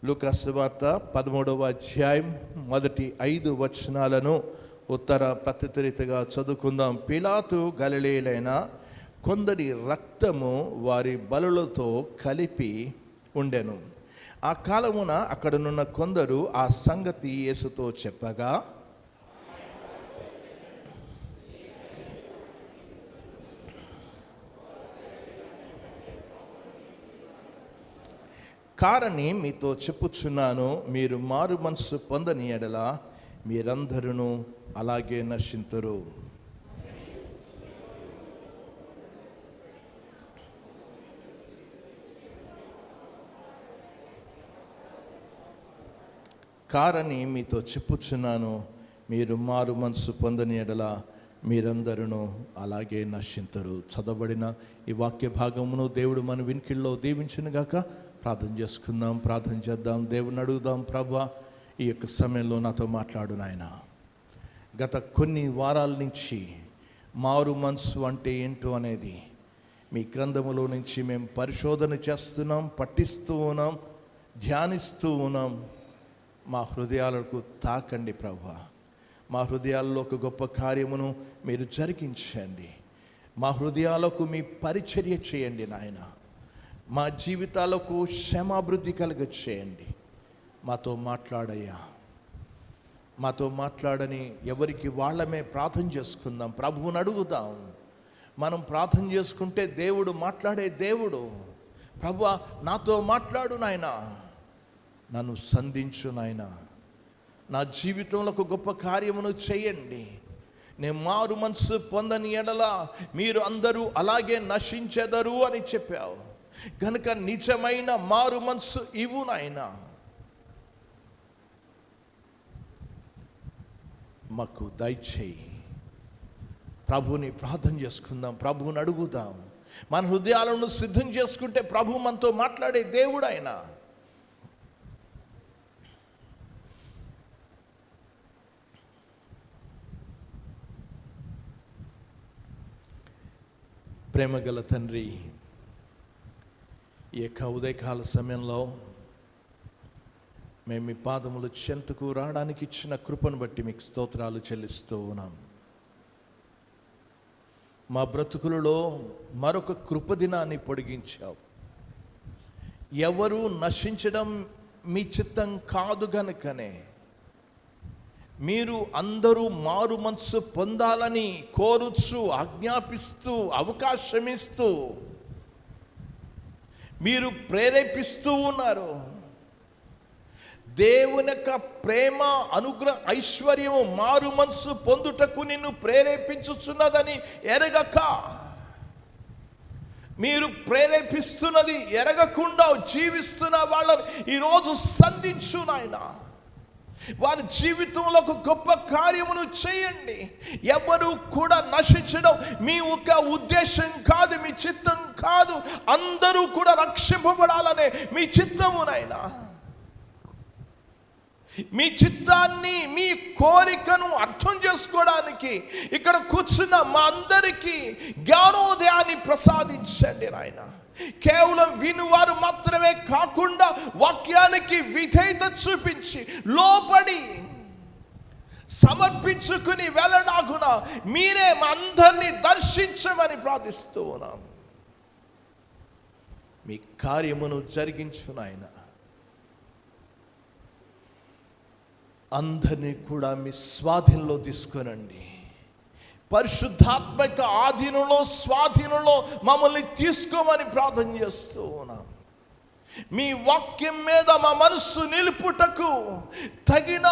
లూకా సువార్త 13వ అధ్యాయం మొదటి 5 వచనాలను ఉత్తర ప్రత్యుత్తరీతిగా చదువుకుందాం. పిలాతు గలిలయులైన కొందరి రక్తము వారి బలులతో కలిపి ఉండెను. ఆ కాలమున అక్కడనున్న కొందరు ఆ సంగతి యేసుతో చెప్పగా, కారని మీతో చెప్పుచున్నాను, మీరు మారు మనసు పొందని ఎడల మీరందరూ అలాగే నశింతురు. కారని మీతో చెప్పుచున్నాను, మీరు మారు మనసు పొందని ఎడల మీరందరూ అలాగే నశింతురు. చదవబడిన ఈ వాక్య భాగమును దేవుడు మన వినికిల్లో దీవించునుగాక. ప్రార్థన చేసుకుందాం, ప్రార్థన చేద్దాం, దేవుని అడుగుదాం. ప్రభువా, ఈ యొక్క సమయంలో నాతో మాట్లాడు నాయన. గత కొన్ని వారాల నుంచి మారు మనసు అంటే ఏంటో అనేది మీ గ్రంథములో నుంచి మేము పరిశోధన చేస్తున్నాం, పఠిస్తూ ఉన్నాం, ధ్యానిస్తూ ఉన్నాం. మా హృదయాలకు తాకండి ప్రభువా. మా హృదయాల్లో ఒక గొప్ప కార్యమును మీరు జరిగించండి. మా హృదయాలకు మీ పరిచర్య చేయండి నాయన. మా జీవితాలకు క్షేమాభివృద్ధి కలుగ చేయండి. మాతో మాట్లాడయ్యా. మాతో మాట్లాడని ఎవరికి వాళ్ళమే ప్రార్థన చేసుకుందాం, ప్రభువుని అడుగుదాం. మనం ప్రార్థన చేసుకుంటే దేవుడు మాట్లాడే దేవుడు. ప్రభువా, నాతో మాట్లాడు నాయన, నన్ను సంధించు నాయన. నా జీవితంలో ఒక గొప్ప కార్యమును చేయండి. నేను మారు మనసు పొందని ఎడల మీరు అందరూ అలాగే నశించెదరు అని చెప్పావు కనుక నిజమైన మారు మనసు ఇవ్వు నాయనా. మాకు దయచేయి. ప్రభుని ప్రార్థన చేసుకుందాం, ప్రభువుని అడుగుదాం. మన హృదయాలను సిద్ధం చేసుకుంటే ప్రభు మనతో మాట్లాడే దేవుడు ఆయన. ప్రేమగల తండ్రి, ఈ యొక్క ఉదయకాల సమయంలో మేము మీ పాదములు చెంతకు రావడానికి ఇచ్చిన కృపను బట్టి మీకు స్తోత్రాలు చెల్లిస్తూ ఉన్నాం. మా బ్రతుకులలో మరొక కృపదినాన్ని పొడిగించావు. ఎవరు నశించడం మీ చిత్తం కాదు గనుకనే మీరు అందరూ మారు మనసు పొందాలని కోరుచు, ఆజ్ఞాపిస్తూ, అవకాశమిస్తూ, మీరు ప్రేరేపిస్తూ ఉన్నారు. దేవుని యొక్క ప్రేమ, అనుగ్రహ, ఐశ్వర్యము మారు మనసు పొందుటకు నిన్ను ప్రేరేపించుచున్నదని ఎరగక, మీరు ప్రేరేపిస్తున్నది ఎరగకుండా జీవిస్తున్న వాళ్ళని ఈరోజు సంధించు నాయన. వారి జీవితంలో ఒక గొప్ప కార్యమును చేయండి. ఎవరు కూడా నశించడం మీ ఒక ఉద్దేశం కాదు, మీ చిత్తం కాదు. అందరూ కూడా రక్షింపబడాలనే మీ చిత్తము నాయనా. మీ చిత్తాన్ని, మీ కోరికను అర్థం చేసుకోవడానికి ఇక్కడ కూర్చున్న మా అందరికీ జ్ఞానోదయాన్ని ప్రసాదించండి నాయన. కేవలం వినువారు మాత్రమే కాకుండా వాక్యానికి విధేయత చూపించి లోబడి సమర్పించుకుని వెళ్ళడాగున మీరే మా అందరినీ దర్శించమని ప్రార్థిస్తూ ఉన్నాం. మీ కార్యమును జరిగించు నాయన. అందరినీ కూడా మీ స్వాధీనంలో తీసుకొనండి. పరిశుద్ధాత్మక ఆధీనంలో, స్వాధీనంలో మమ్మల్ని తీసుకోమని ప్రార్థన చేస్తూ ఉన్నాం. మీ వాక్యం మీద మా మనస్సు నిలుపుటకు తగిన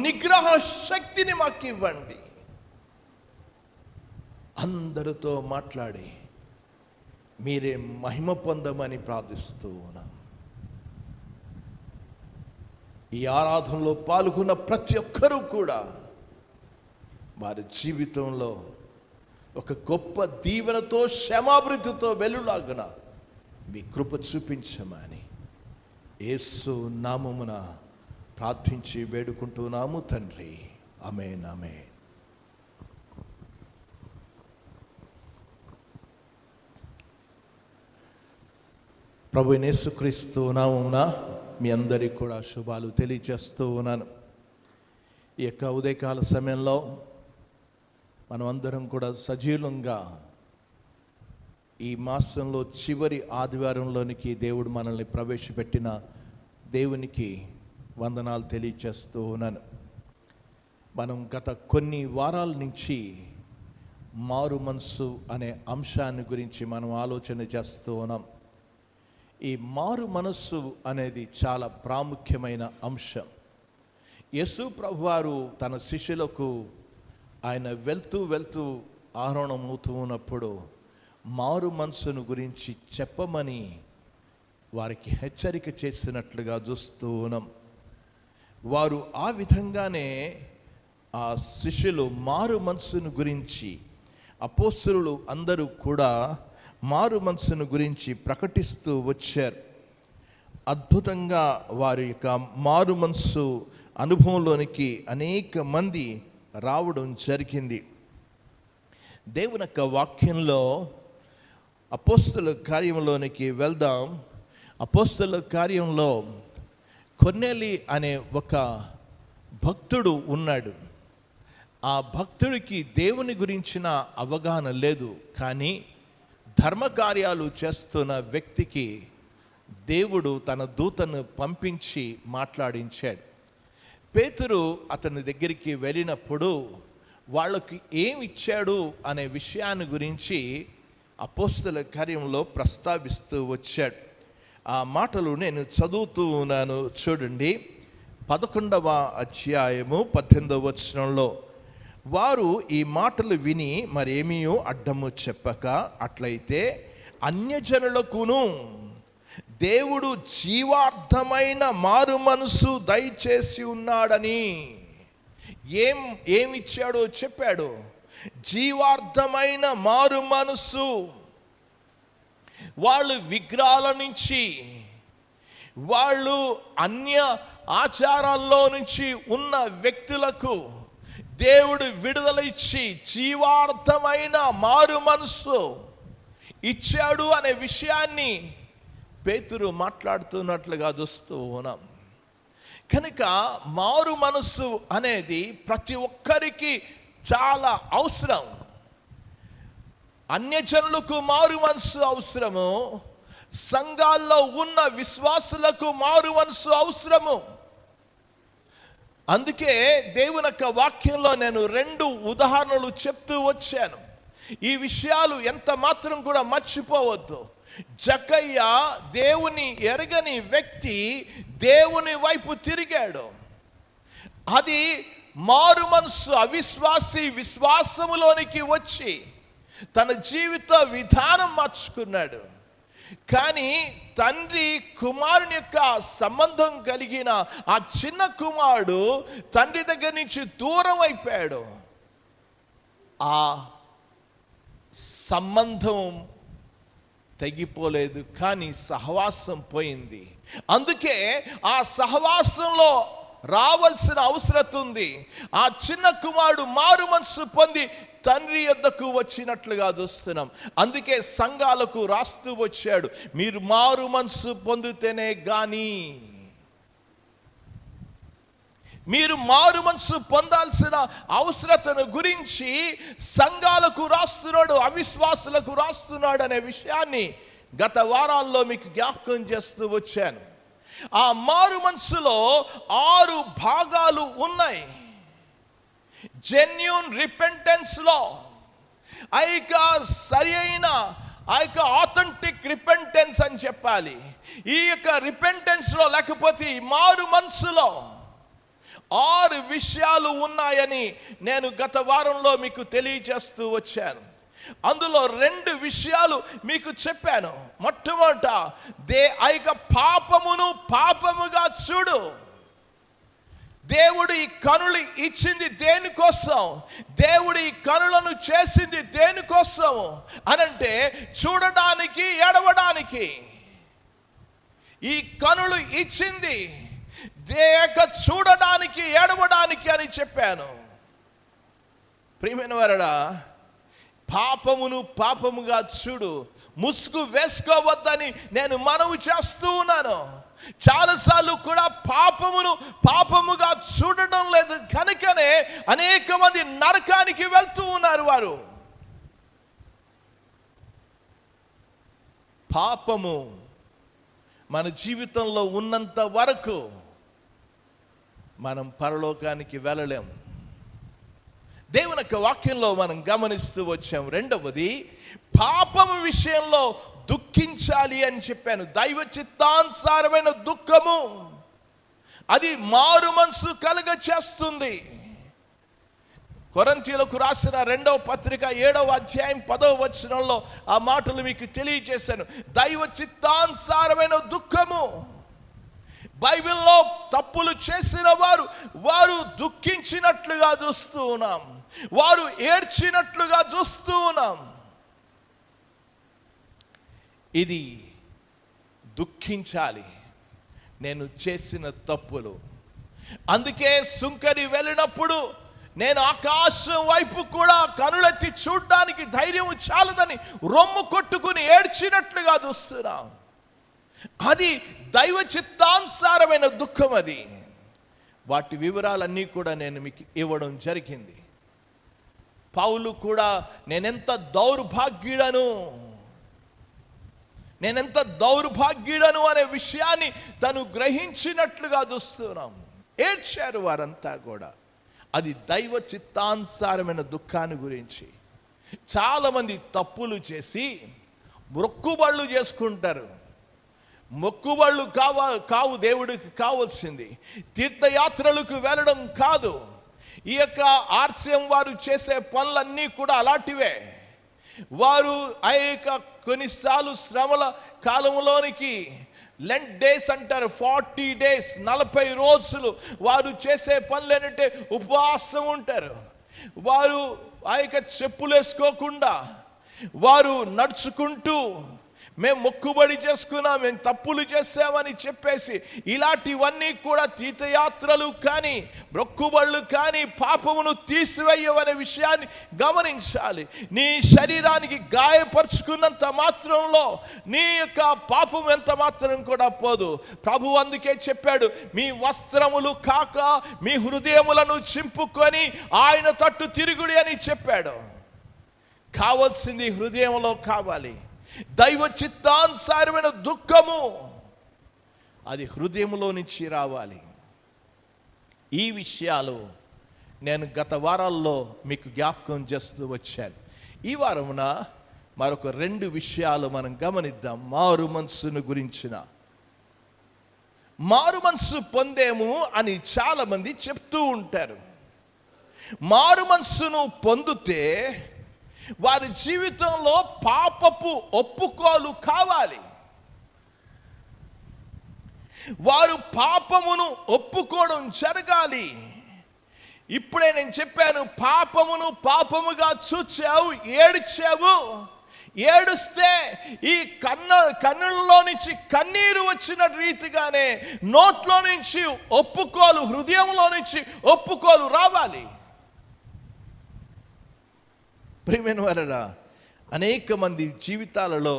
నిగ్రహ శక్తిని మాకు ఇవ్వండి. అందరితో మాట్లాడి మీరే మహిమ పొందమని ప్రార్థిస్తూ ఉన్నాం. ఈ ఆరాధనలో పాల్గొన్న ప్రతి ఒక్కరూ కూడా వారి జీవితంలో ఒక గొప్ప దీవెనతో, క్షేమాభివృద్ధితో వెలులాగున మీ కృప చూపించమని యేసు నామమున ప్రార్థించి వేడుకుంటున్నాము తండ్రి. ఆమేన్, ఆమేన్. ప్రభువైన యేసుక్రీస్తు నామమున మీ అందరికీ కూడా శుభాలు తెలియజేస్తూ ఉన్నాను. ఈ యొక్క ఉదయకాల సమయంలో మనం అందరం కూడా సజీవంగా ఈ మాసంలో చివరి ఆదివారంలోనికి దేవుడు మనల్ని ప్రవేశపెట్టిన దేవునికి వందనాలు తెలియజేస్తూ ఉన్నాను. మనం గత కొన్ని వారాల నుంచి మారు మనసు అనే అంశాన్ని గురించి మనం ఆలోచన చేస్తూ ఉన్నాం. ఈ మారు మనస్సు అనేది చాలా ప్రాముఖ్యమైన అంశం. యేసు ప్రభువారు తన శిష్యులకు ఆయన వెళ్తూ ఆరోహణమవుతూ ఉన్నప్పుడు మారు మనసును గురించి చెప్పమని వారికి హెచ్చరిక చేసినట్లుగా చూస్తూ ఉన్నాం. వారు ఆ విధంగానే ఆ శిష్యులు మారు మనసును గురించి, అపోస్తలులు అందరూ కూడా మారు మనసును గురించి ప్రకటిస్తూ వచ్చారు. అద్భుతంగా వారి యొక్క మారు మనసు అనుభవంలోనికి అనేక మంది రావడం జరిగింది. దేవుని యొక్క వాక్యంలో అపోస్తలుల కార్యంలోనికి వెళ్దాం. అపోస్తలుల కార్యంలో కొర్నేలి అనే ఒక భక్తుడు ఉన్నాడు. ఆ భక్తుడికి దేవుని గురించిన అవగాహన లేదు, కానీ ధర్మకార్యాలు చేస్తున్న వ్యక్తికి దేవుడు తన దూతను పంపించి మాట్లాడించాడు. పేతురు అతని దగ్గరికి వెళ్ళినప్పుడు వాళ్ళకి ఏమి ఇచ్చాడు అనే విషయాన్ని గురించి అపోస్తలుల కార్యంలో ప్రస్తావిస్తూ వచ్చాడు. ఆ మాటలు నేను చదువుతూ ఉన్నాను, చూడండి. 11వ అధ్యాయము 18వ వచనంలో, వారు ఈ మాటలు విని మరేమీ అడ్డము చెప్పక, అట్లయితే అన్యజనులకును దేవుడు జీవార్థమైన మారు మనసు దయచేసి ఉన్నాడని, ఏమిచ్చాడో చెప్పాడు. జీవార్థమైన మారు మనసు. వాళ్ళు విగ్రహాల నుంచి, వాళ్ళు అన్య ఆచారాల్లో నుంచి ఉన్న వ్యక్తులకు దేవుడు విడుదల ఇచ్చి జీవార్థమైన మారు మనసు ఇచ్చాడు అనే విషయాన్ని పేతురు మాట్లాడుతున్నట్లుగా చూస్తూ ఉన్నాం. కనుక మారు మనసు అనేది ప్రతి ఒక్కరికి చాలా అవసరం. అన్యజనులకు మారు మనసు అవసరము, సంఘాల్లో ఉన్న విశ్వాసులకు మారు మనసు అవసరము. అందుకే దేవుని యొక్క వాక్యంలో నేను 2 ఉదాహరణలు చెప్తూ వచ్చాను. ఈ విషయాలు ఎంత మాత్రం కూడా మర్చిపోవద్దు. జక్కయ్య దేవుని ఎరగని వ్యక్తి దేవుని వైపు తిరిగాడు. అది మారు మనసు. అవిశ్వాసి విశ్వాసములోనికి వచ్చి తన జీవిత విధానం మార్చుకున్నాడు. కానీ తండ్రి కుమారుని యొక్క సంబంధం కలిగిన ఆ చిన్న కుమారుడు తండ్రి దగ్గర నుంచి దూరం అయిపోయాడు. ఆ సంబంధం తెగిపోలేదు, కానీ సహవాసం పోయింది. అందుకే ఆ సహవాసంలో రావాల్సిన అవసరం ఉంది. ఆ చిన్న కుమారుడు మారు మనసు పొంది తండ్రి యొద్దకు వచ్చినట్లుగా చూస్తున్నాం. అందుకే సంఘాలకు రాస్తూ వచ్చాడు, మీరు మారు మనసు పొందితేనే గాని, మీరు మారు మనసు పొందాల్సిన అవసరతను గురించి సంఘాలకు రాస్తున్నాడు, అవిశ్వాసులకు రాస్తున్నాడు అనే విషయాన్ని గత వారాల్లో మీకు జ్ఞాపకం చేస్తూ వచ్చాను. ఆ మారు మనసులో 6 భాగాలు ఉన్నాయి. జెన్యూన్ రిపెంటెన్స్లో, ఆ యొక్క సరి అయిన, ఆ యొక్క ఆథెంటిక్ రిపెంటెన్స్ అని చెప్పాలి. ఈ యొక్క రిపెంటెన్స్లో లేకపోతే ఈ మారు మనసులో 6 విషయాలు ఉన్నాయని నేను గత వారంలో మీకు తెలియజేస్తూ వచ్చాను. అందులో 2 విషయాలు మీకు చెప్పాను. మొట్టమొదట ఆ యొక్క పాపమును పాపముగా చూడు. దేవుడు ఈ కనులు ఇచ్చింది దేనికోసం? దేవుడు ఈ కనులను చేసింది దేనికోసం అనంటే చూడడానికి, ఏడవడానికి. ఈ కనులు ఇచ్చింది చూడడానికి, ఏడవడానికి అని చెప్పాను. ప్రియమైన వారడా, పాపమును పాపముగా చూడు, ముసుగు వేసుకోవద్దని నేను మనవి చేస్తూ ఉన్నాను. చాలాసార్లు కూడా పాపమును పాపముగా చూడడం లేదు కనుకనే అనేక మంది నరకానికి వెళ్తూ ఉన్నారు. వారు పాపము మన జీవితంలో ఉన్నంత వరకు మనం పరలోకానికి వెళ్ళలేం. దేవుని యొక్క వాక్యంలో మనం గమనిస్తూ వచ్చాం. రెండవది, పాపము విషయంలో దుఃఖించాలి అని చెప్పాను. దైవ చిత్తానుసారమైన దుఃఖము అది మారు మనసు కలుగ చేస్తుంది. కొరింథీయులకు రాసిన 2వ పత్రిక 7వ అధ్యాయం 10వ వచనంలో ఆ మాటలు మీకు తెలియజేశాను. దైవ చిత్తానుసారమైన దుఃఖము. బైబిల్లో తప్పులు చేసిన వారు దుఃఖించినట్లుగా చూస్తూ ఉన్నాం, వారు ఏడ్చినట్లుగా చూస్తూ ఉన్నాం. ఇది దుఃఖించాలి, నేను చేసిన తప్పులు. అందుకే సుంకరి వెళ్ళినప్పుడు నేను ఆకాశం వైపు కూడా కనులెత్తి చూడడానికి ధైర్యం చాలదని రొమ్ము కొట్టుకుని ఏడ్చినట్లుగా చూస్తున్నాం. అది దైవ చిత్తానుసారమైన దుఃఖం. అది వాటి వివరాలన్నీ కూడా నేను మీకు ఇవ్వడం జరిగింది. పౌలు కూడా నేనెంత దౌర్భాగ్యుడను అనే విషయాన్ని తను గ్రహించినట్లుగా చూస్తున్నాం. ఏడ్చారు వారంతా కూడా. అది దైవ చిత్తానుసారమైన దుఃఖాన్ని గురించి. చాలామంది తప్పులు చేసి మొక్కుబళ్ళు చేసుకుంటారు. మొక్కుబళ్ళు కావు దేవుడికి కావాల్సింది. తీర్థయాత్రలకు వెళ్ళడం కాదు. ఈ యొక్క ఆర్సిఎం వారు చేసే పనులన్నీ కూడా అలాంటివే. వారు ఆ యొక్క కొన్నిసార్లు శ్రమల కాలంలోనికి లెంట్ డేస్ అంటారు, 40 days 40 రోజులు వారు చేసే పనులు ఏంటంటే ఉపవాసం ఉంటారు. వారు ఆ యొక్క చెప్పులు వేసుకోకుండా వారు నడుచుకుంటూ మేము మొక్కుబడి చేసుకున్నాం, మేము తప్పులు చేసామని చెప్పేసి ఇలాంటివన్నీ కూడా తీర్థయాత్రలు కానీ మొక్కుబళ్ళు కానీ పాపమును తీసివేయవనే విషయాన్ని గమనించాలి. నీ శరీరానికి గాయపరుచుకున్నంత మాత్రంలో నీ యొక్క పాపం ఎంత మాత్రం కూడా పోదు. ప్రభు అందుకే చెప్పాడు, మీ వస్త్రములు కాక మీ హృదయములను చింపుకొని ఆయన తట్టు తిరుగుడి అని చెప్పాడు. కావాల్సింది హృదయంలో కావాలి. దైవ చిత్తానుసారమైన దుఃఖము అది హృదయంలో నుంచి రావాలి. ఈ విషయాలు నేను గత వారాల్లో మీకు జ్ఞాపకం చేస్తూ వచ్చాను. ఈ వారమున మరొక 2 విషయాలు మనం గమనిద్దాం. మారు మనసును గురించిన. మారు మనసు పొందేము అని చాలామంది చెప్తూ ఉంటారు. మారు మనసును పొందితే వారి జీవితంలో పాపపు ఒప్పుకోలు కావాలి. వారు పాపమును ఒప్పుకోవడం జరగాలి. ఇప్పుడే నేను చెప్పాను, పాపమును పాపముగా చూచావు, ఏడ్చావు. ఏడుస్తే ఈ కన్నుల్లో నుంచి కన్నీరు వచ్చిన రీతిగానే నోట్లో నుంచి ఒప్పుకోలు, హృదయంలో నుంచి ఒప్పుకోలు రావాలి. ప్రియమైన వారరా, అనేక మంది జీవితాలలో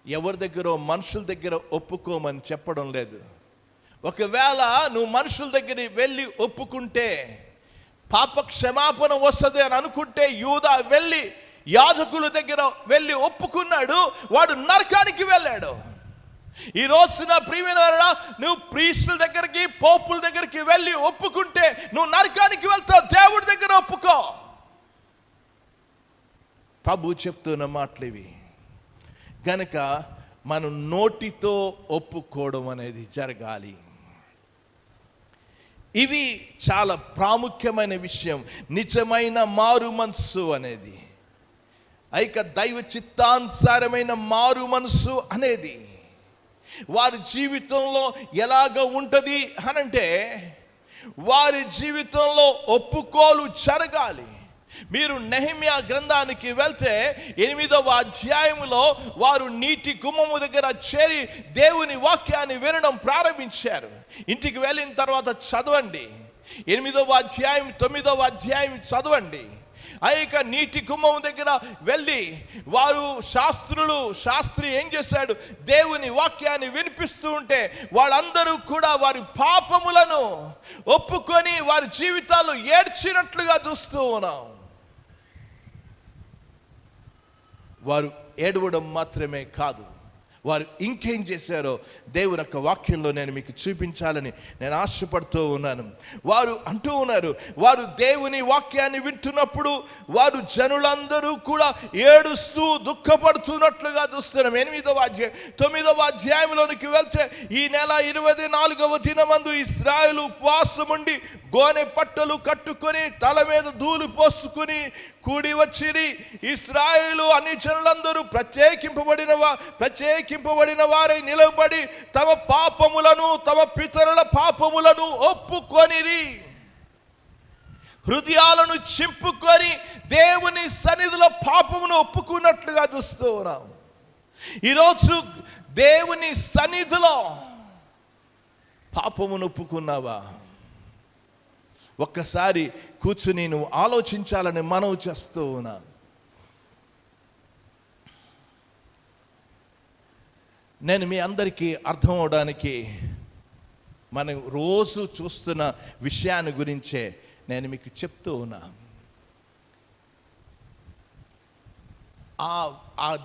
ఎవరి దగ్గర మనుషుల దగ్గర ఒప్పుకోమని చెప్పడం లేదు. ఒకవేళ నువ్వు మనుషుల దగ్గర వెళ్ళి ఒప్పుకుంటే పాప క్షమాపణ వస్తుంది అని అనుకుంటే యూదా వెళ్ళి యాజకుల దగ్గర వెళ్ళి ఒప్పుకున్నాడు, వాడు నరకానికి వెళ్ళాడు. ఈ రోజున ప్రియమైన వారరా, నువ్వు ప్రీస్టుల దగ్గరికి పోపుల దగ్గరికి వెళ్ళి ఒప్పుకుంటే నువ్వు నరకానికి వెళ్తావు. దేవుడి దగ్గర ఒప్పుకో. ప్రభు చెప్తున్న మాటలు ఇవి. కనుక మనం నోటితో ఒప్పుకోవడం అనేది జరగాలి. ఇవి చాలా ప్రాముఖ్యమైన విషయం. నిజమైన మారు మనసు అనేది, ఐక దైవ చిత్తానుసారమైన మారు మనసు అనేది వారి జీవితంలో ఎలాగ ఉంటుంది అనంటే వారి జీవితంలో ఒప్పుకోలు జరగాలి. మీరు నెహెమ్యా గ్రంథానికి వెళ్తే 8వ అధ్యాయంలో వారు నీటి గుమ్మము దగ్గర చేరి దేవుని వాక్యాన్ని వినడం ప్రారంభించారు. ఇంటికి వెళ్ళిన తర్వాత చదవండి, 8వ అధ్యాయం 9వ అధ్యాయం చదవండి. ఆ యొక్క నీటి గుమ్మం దగ్గర వెళ్ళి వారు శాస్త్రి ఏం చేశాడు, దేవుని వాక్యాన్ని వినిపిస్తూ ఉంటే వాళ్ళందరూ కూడా వారి పాపములను ఒప్పుకొని వారి జీవితాలు ఏడ్చినట్లుగా చూస్తూ ఉన్నాం. వారు ఏడవడం మాత్రమే కాదు, వారు ఇంకేం చేశారో దేవుని యొక్క వాక్యంలో నేను మీకు చూపించాలని నేను ఆశపడుతూ ఉన్నాను. వారు అంటూ ఉన్నారు, వారు దేవుని వాక్యాన్ని వింటున్నప్పుడు వారు జనులందరూ కూడా ఏడుస్తూ దుఃఖపడుతున్నట్లుగా చూస్తున్నాం. 8వ అధ్యాయం 9వ అధ్యాయంలోనికి వెళ్తే ఈ నెల 24వ దినమందు ఇశ్రాయేలు ఉపవాసం ఉండి గోనె పట్టలు కట్టుకొని తల మీద ధూళి పోసుకుని కూడి వచ్చిరి. ఇశ్రాయేలు అన్ని జనులందరూ ప్రత్యేకింపబడిన వారై నిలబడి తమ పాపములను తమ పితరుల పాపములను ఒప్పుకొనిరి. హృదయాలను చింపుకొని దేవుని సన్నిధిలో పాపమును ఒప్పుకున్నట్లుగా చూస్తూ ఉన్నాం. ఈరోజు దేవుని సన్నిధిలో పాపమును ఒప్పుకున్నావా? ఒక్కసారి కూర్చుని నువ్వు ఆలోచించాలని మనవి చేస్తూ ఉన్నా. నేను మీ అందరికీ అర్థం అవడానికి మనం రోజు చూస్తున్న విషయాన్ని గురించే నేను మీకు చెప్తూ ఉన్నా.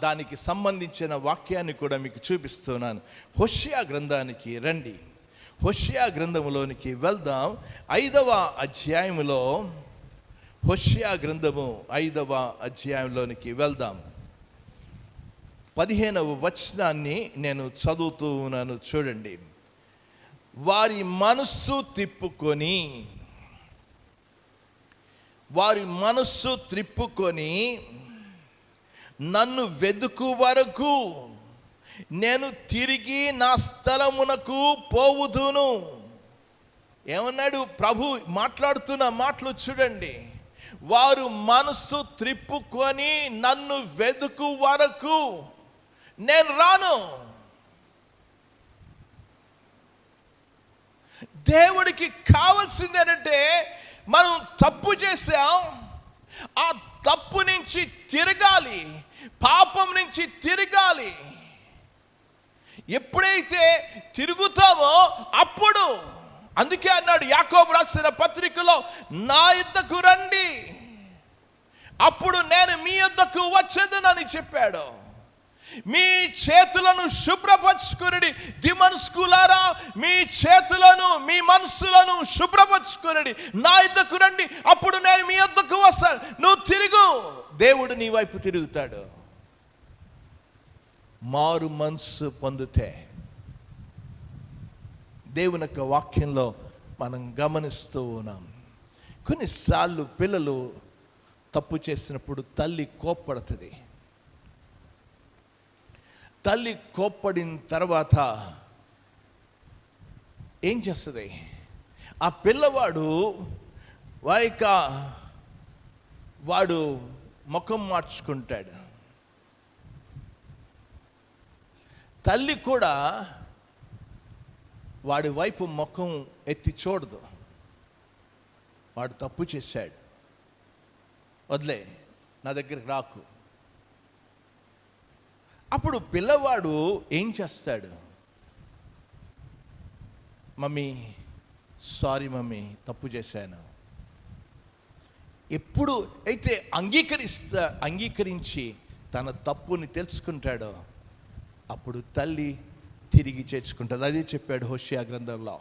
దానికి సంబంధించిన వాక్యాన్ని కూడా మీకు చూపిస్తున్నాను. హోషేయ గ్రంథానికి రండి. హోషేయ గ్రంథములోనికి వెళ్దాం. 5వ అధ్యాయంలో హోషేయ గ్రంథము 5వ అధ్యాయంలోనికి వెళ్దాం. 15వ వచనాన్ని నేను చదువుతూ ఉన్నాను, చూడండి. వారి మనస్సు త్రిప్పుకొని నన్ను వెదుకు వరకు నేను తిరిగి నా స్థలమునకు పోవుదును. ఏమన్నాడు ప్రభు? మాట్లాడుతున్న మాటలు చూడండి. వారు మనస్సు త్రిప్పుకొని నన్ను వెదుకు వరకు నేను రాను. దేవుడికి కావాల్సింది ఏంటంటే మనం తప్పు చేసాం, ఆ తప్పు నుంచి తిరగాలి, పాపం నుంచి తిరగాలి. ఎప్పుడైతే తిరుగుతామో అప్పుడు, అందుకే అన్నాడు యాకోబు రాసిన పత్రికలో, నా యొద్దకు రండి అప్పుడు నేను మీ యొద్దకు వచ్చేదనని చెప్పాడు. మీ చేతులను శుభ్రపరచుకుని, దిమనస్కులారా మీ చేతులను మీ మనసులను శుభ్రపరచుకుని నా యొద్దకు రండి, అప్పుడు నేను మీ యొద్దకు వస్తాను. నువ్వు తిరుగు, దేవుడు నీ వైపు తిరుగుతాడు. మారు మనసు పొందితే దేవుని యొక్క వాక్యంలో మనం గమనిస్తూ ఉన్నాం. కొన్నిసార్లు పిల్లలు తప్పు చేసినప్పుడు తల్లి కోప్పడుతుంది. తల్లి కోప్పడిన తర్వాత ఏం చేస్తుంది? ఆ పిల్లవాడు వాడు ముఖం మార్చుకుంటాడు. తల్లి కూడా వాడి వైపు ముఖం ఎత్తి చూడదు. వాడు తప్పు చేశాడు, వదిలే, నా దగ్గరికి రాకు. అప్పుడు పిల్లవాడు ఏం చేస్తాడు? మమ్మీ సారీ మమ్మీ, తప్పు చేశాను. ఎప్పుడు అయితే అంగీకరించి తన తప్పుని తెలుసుకుంటాడో అప్పుడు తల్లి తిరిగి చేర్చుకుంటుంది. అదే చెప్పాడు హోషేయ గ్రంథంలో.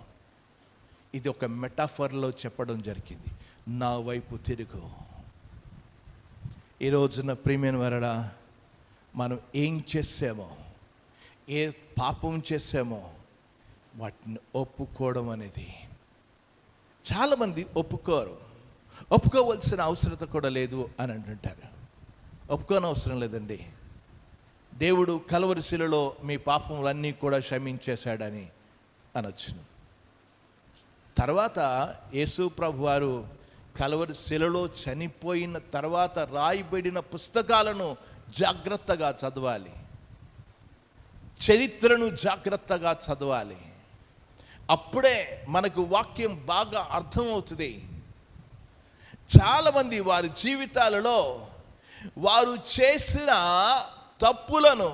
ఇది ఒక మెటాఫర్లో చెప్పడం జరిగింది. నా వైపు తిరుగు. ఈ రోజున ప్రియమైన వారడా, మనం ఏం చేసామో, ఏ పాపం చేసామో వాటిని ఒప్పుకోవడం అనేది, చాలామంది ఒప్పుకోవలసిన అవసరత కూడా లేదు అని అంటుంటారు. ఒప్పుకోని అవసరం లేదండి. దేవుడు కల్వరి శిలువలో మీ పాపములన్నీ కూడా క్షమించేశాడని అనొచ్చును. తర్వాత యేసు ప్రభు వారు కలవరి శిలలో చనిపోయిన తర్వాత రాయబడిన పుస్తకాలను జాగ్రత్తగా చదవాలి, చరిత్రను జాగ్రత్తగా చదవాలి. అప్పుడే మనకు వాక్యం బాగా అర్థమవుతుంది. చాలామంది వారి జీవితాలలో వారు చేసిన తప్పులను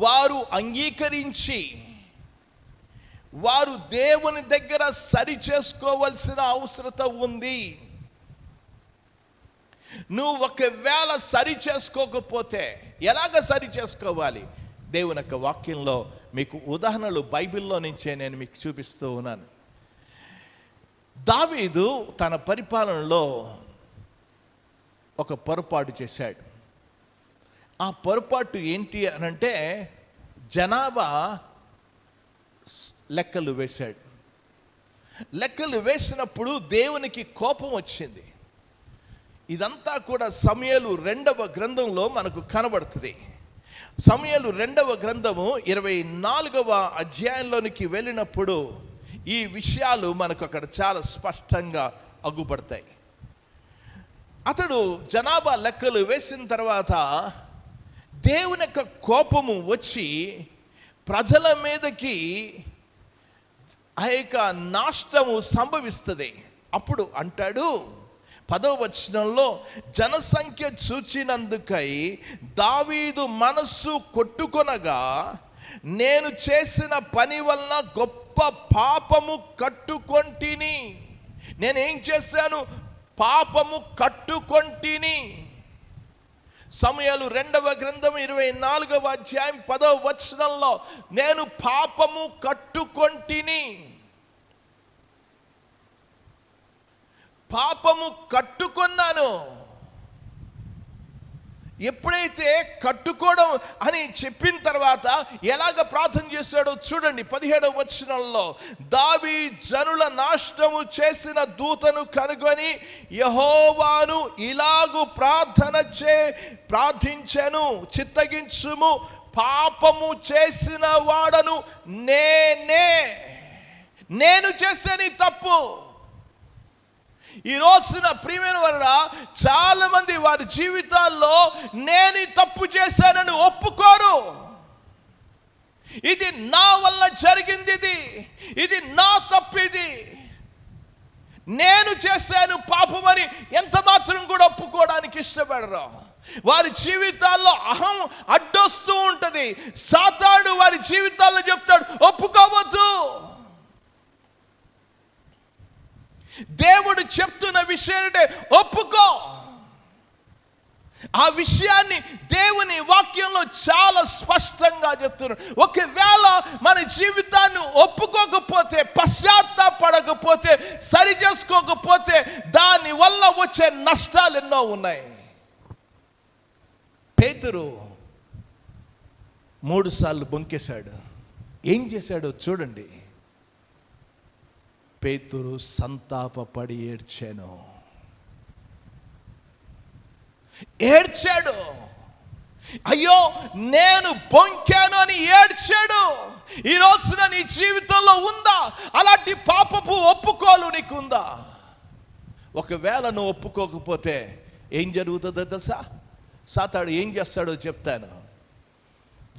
వారు అంగీకరించి వారు దేవుని దగ్గర సరి చేసుకోవాల్సిన అవసరత ఉంది. నువ్వు ఒకవేళ సరి చేసుకోకపోతే ఎలాగ సరి చేసుకోవాలి? దేవుని యొక్క వాక్యంలో మీకు ఉదాహరణలు బైబిల్లో నుంచే నేను మీకు చూపిస్తూ ఉన్నాను. దావీదు తన పరిపాలనలో ఒక పొరపాటు చేశాడు. ఆ పొరపాటు ఏంటి అనంటే జనాభా లెక్కలు వేశాడు. లెక్కలు వేసినప్పుడు దేవునికి కోపం వచ్చింది. ఇదంతా కూడా సమూయేలు 2వ గ్రంథంలో మనకు కనబడుతుంది. సమూయేలు 2వ గ్రంథము 24వ అధ్యాయంలోనికి వెళ్ళినప్పుడు ఈ విషయాలు మనకు అక్కడ చాలా స్పష్టంగా అగుపడతాయి. అతడు జనాభా లెక్కలు వేసిన తర్వాత దేవుని యొక్క కోపము వచ్చి ప్రజల మీదకి ఆ యొక్క నాశనము సంభవిస్తుంది. అప్పుడు అంటాడు 10వ వచనంలో, జనసంఖ్య చూచినందుకై దావీదు మనస్సు కొట్టుకొనగా నేను చేసిన పని వలన గొప్ప పాపము కట్టుకొంటిని. నేనేం చేశాను? పాపము కట్టుకొంటిని. సమూయేలు 2వ గ్రంథం 24వ అధ్యాయం 10వ వచనంలో, నేను పాపము కట్టుకొంటిని. పాపము కట్టుకొన్నాను. ఎప్పుడైతే కట్టుకోవడం అని చెప్పిన తర్వాత ఎలాగ ప్రార్థన చేశాడో చూడండి. 17వ వచనంలో, దావీదు జనుల నాశనము చేసిన దూతను కనుగొని యెహోవాను ఇలాగు ప్రార్థించెను, చిత్తగించుము, పాపము చేసిన వాడను నేను చేసేది తప్పు. ఈ రోజున ప్రియమైన వారా, చాలా మంది వారి జీవితాల్లో నేను తప్పు చేశానని ఒప్పుకోరు. ఇది నా వల్ల జరిగింది, ఇది నా తప్పు, ఇది నేను చేశాను పాపమని ఎంత మాత్రం కూడా ఒప్పుకోవడానికి ఇష్టపడరు. వారి జీవితాల్లో అహం అడ్డొస్తూ ఉంటుంది. సాతాను వారి జీవితాల్లో చెప్తాడు, ఒప్పుకోవద్దు. దేవుడు చెప్తున్న విషయం అంటే ఒప్పుకో. ఆ విషయాన్ని దేవుని వాక్యంలో చాలా స్పష్టంగా చెప్తున్నాడు. ఒకవేళ మన జీవితాన్ని ఒప్పుకోకపోతే, పశ్చాత్తాపడకపోతే, సరి చేసుకోకపోతే దాని వల్ల వచ్చే నష్టాలు ఎన్నో ఉన్నాయి. పేతురు 3 సార్లు బొంకేశాడు. ఏం చేశాడో చూడండి. పేతురు సంతాపపడి ఏడ్చాడు. అయ్యో నేను బొంకాను అని ఏడ్చాడు. ఈ రోజున నీ జీవితంలో ఉందా అలాంటి పాపపు ఒప్పుకోలు నీకుందా? ఒకవేళ నువ్వు ఒప్పుకోకపోతే ఏం జరుగుతుందో తెలుసా? సాతాడు ఏం చేస్తాడో చెప్తాను.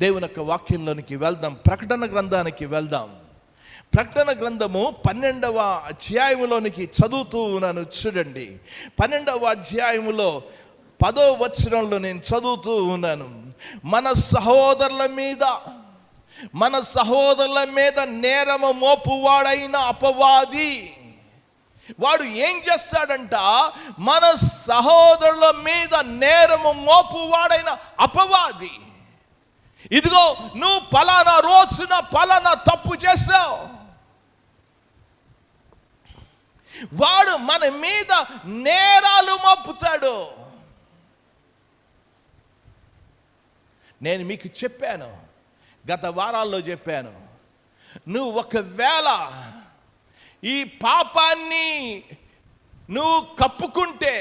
దేవుని యొక్క వాక్యంలోనికి వెళ్దాం. ప్రకటన గ్రంథానికి వెళ్దాం. ప్రకటన గ్రంథము 12వ అధ్యాయములోనికి చదువుతూ ఉన్నాను. చూడండి, 12వ అధ్యాయములో 10వ వచనంలో నేను చదువుతూ ఉన్నాను. మన సహోదరుల మీద నేరము మోపువాడైన అపవాది వాడు ఏం చేస్తాడంట? మన సహోదరుల మీద నేరము మోపువాడైన అపవాది, ఇదిగో నువ్వు పలానా రోజున పలానా తప్పు చేశావు, వాడు మన మీద నేరాలు మోపుతాడు. నేను మీకు చెప్పాను, గత వారాల్లో చెప్పాను, నువ్వు ఒకవేళ ఈ పాపాన్ని నువ్వు కప్పుకుంటే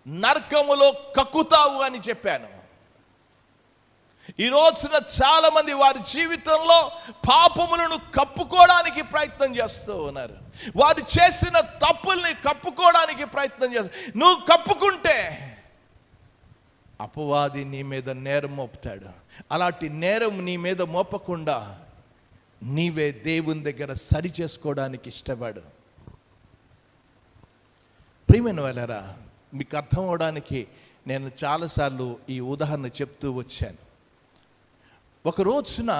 నరకములో కక్కుతావు అని చెప్పాను. ఈ రోజున చాలా మంది వారి జీవితంలో పాపములను కప్పుకోవడానికి ప్రయత్నం చేస్తూ ఉన్నారు. వారు చేసిన తప్పుల్ని కప్పుకోవడానికి ప్రయత్నం చేస్తారు. నువ్వు కప్పుకుంటే అపవాది నీ మీద నేరం మోపుతాడు. అలాంటి నేరం నీ మీద మోపకుండా నీవే దేవుని దగ్గర సరి చేసుకోవడానికి ఇష్టపడు. ప్రియమైన వాళ్ళారా, మీకు అర్థం అవడానికి నేను చాలాసార్లు ఈ ఉదాహరణ చెప్తూ వచ్చాను. ఒక రోజున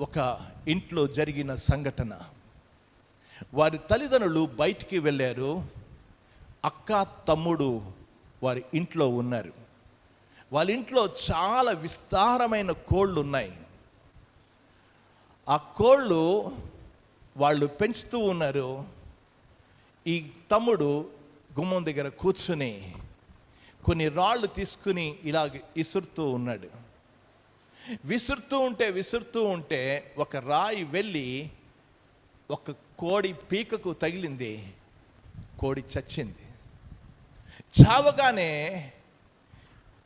ఒక ఇంట్లో జరిగిన సంఘటన. వారి తల్లిదండ్రులు బయటికి వెళ్ళారు. అక్క తమ్ముడు వారి ఇంట్లో ఉన్నారు. వాళ్ళ ఇంట్లో చాలా విస్తారమైన కోళ్ళు ఉన్నాయి. ఆ కోళ్ళు వాళ్ళు పెంచుతూ ఉన్నారు. ఈ తమ్ముడు గుమ్మం దగ్గర కూర్చుని కొన్ని రాళ్ళు తీసుకుని ఇలాగ విసురుతూ ఉన్నాడు. విసురుతూ ఉంటే ఒక రాయి వెళ్ళి ఒక కోడి పీకకు తగిలింది. కోడి చచ్చింది. చావగానే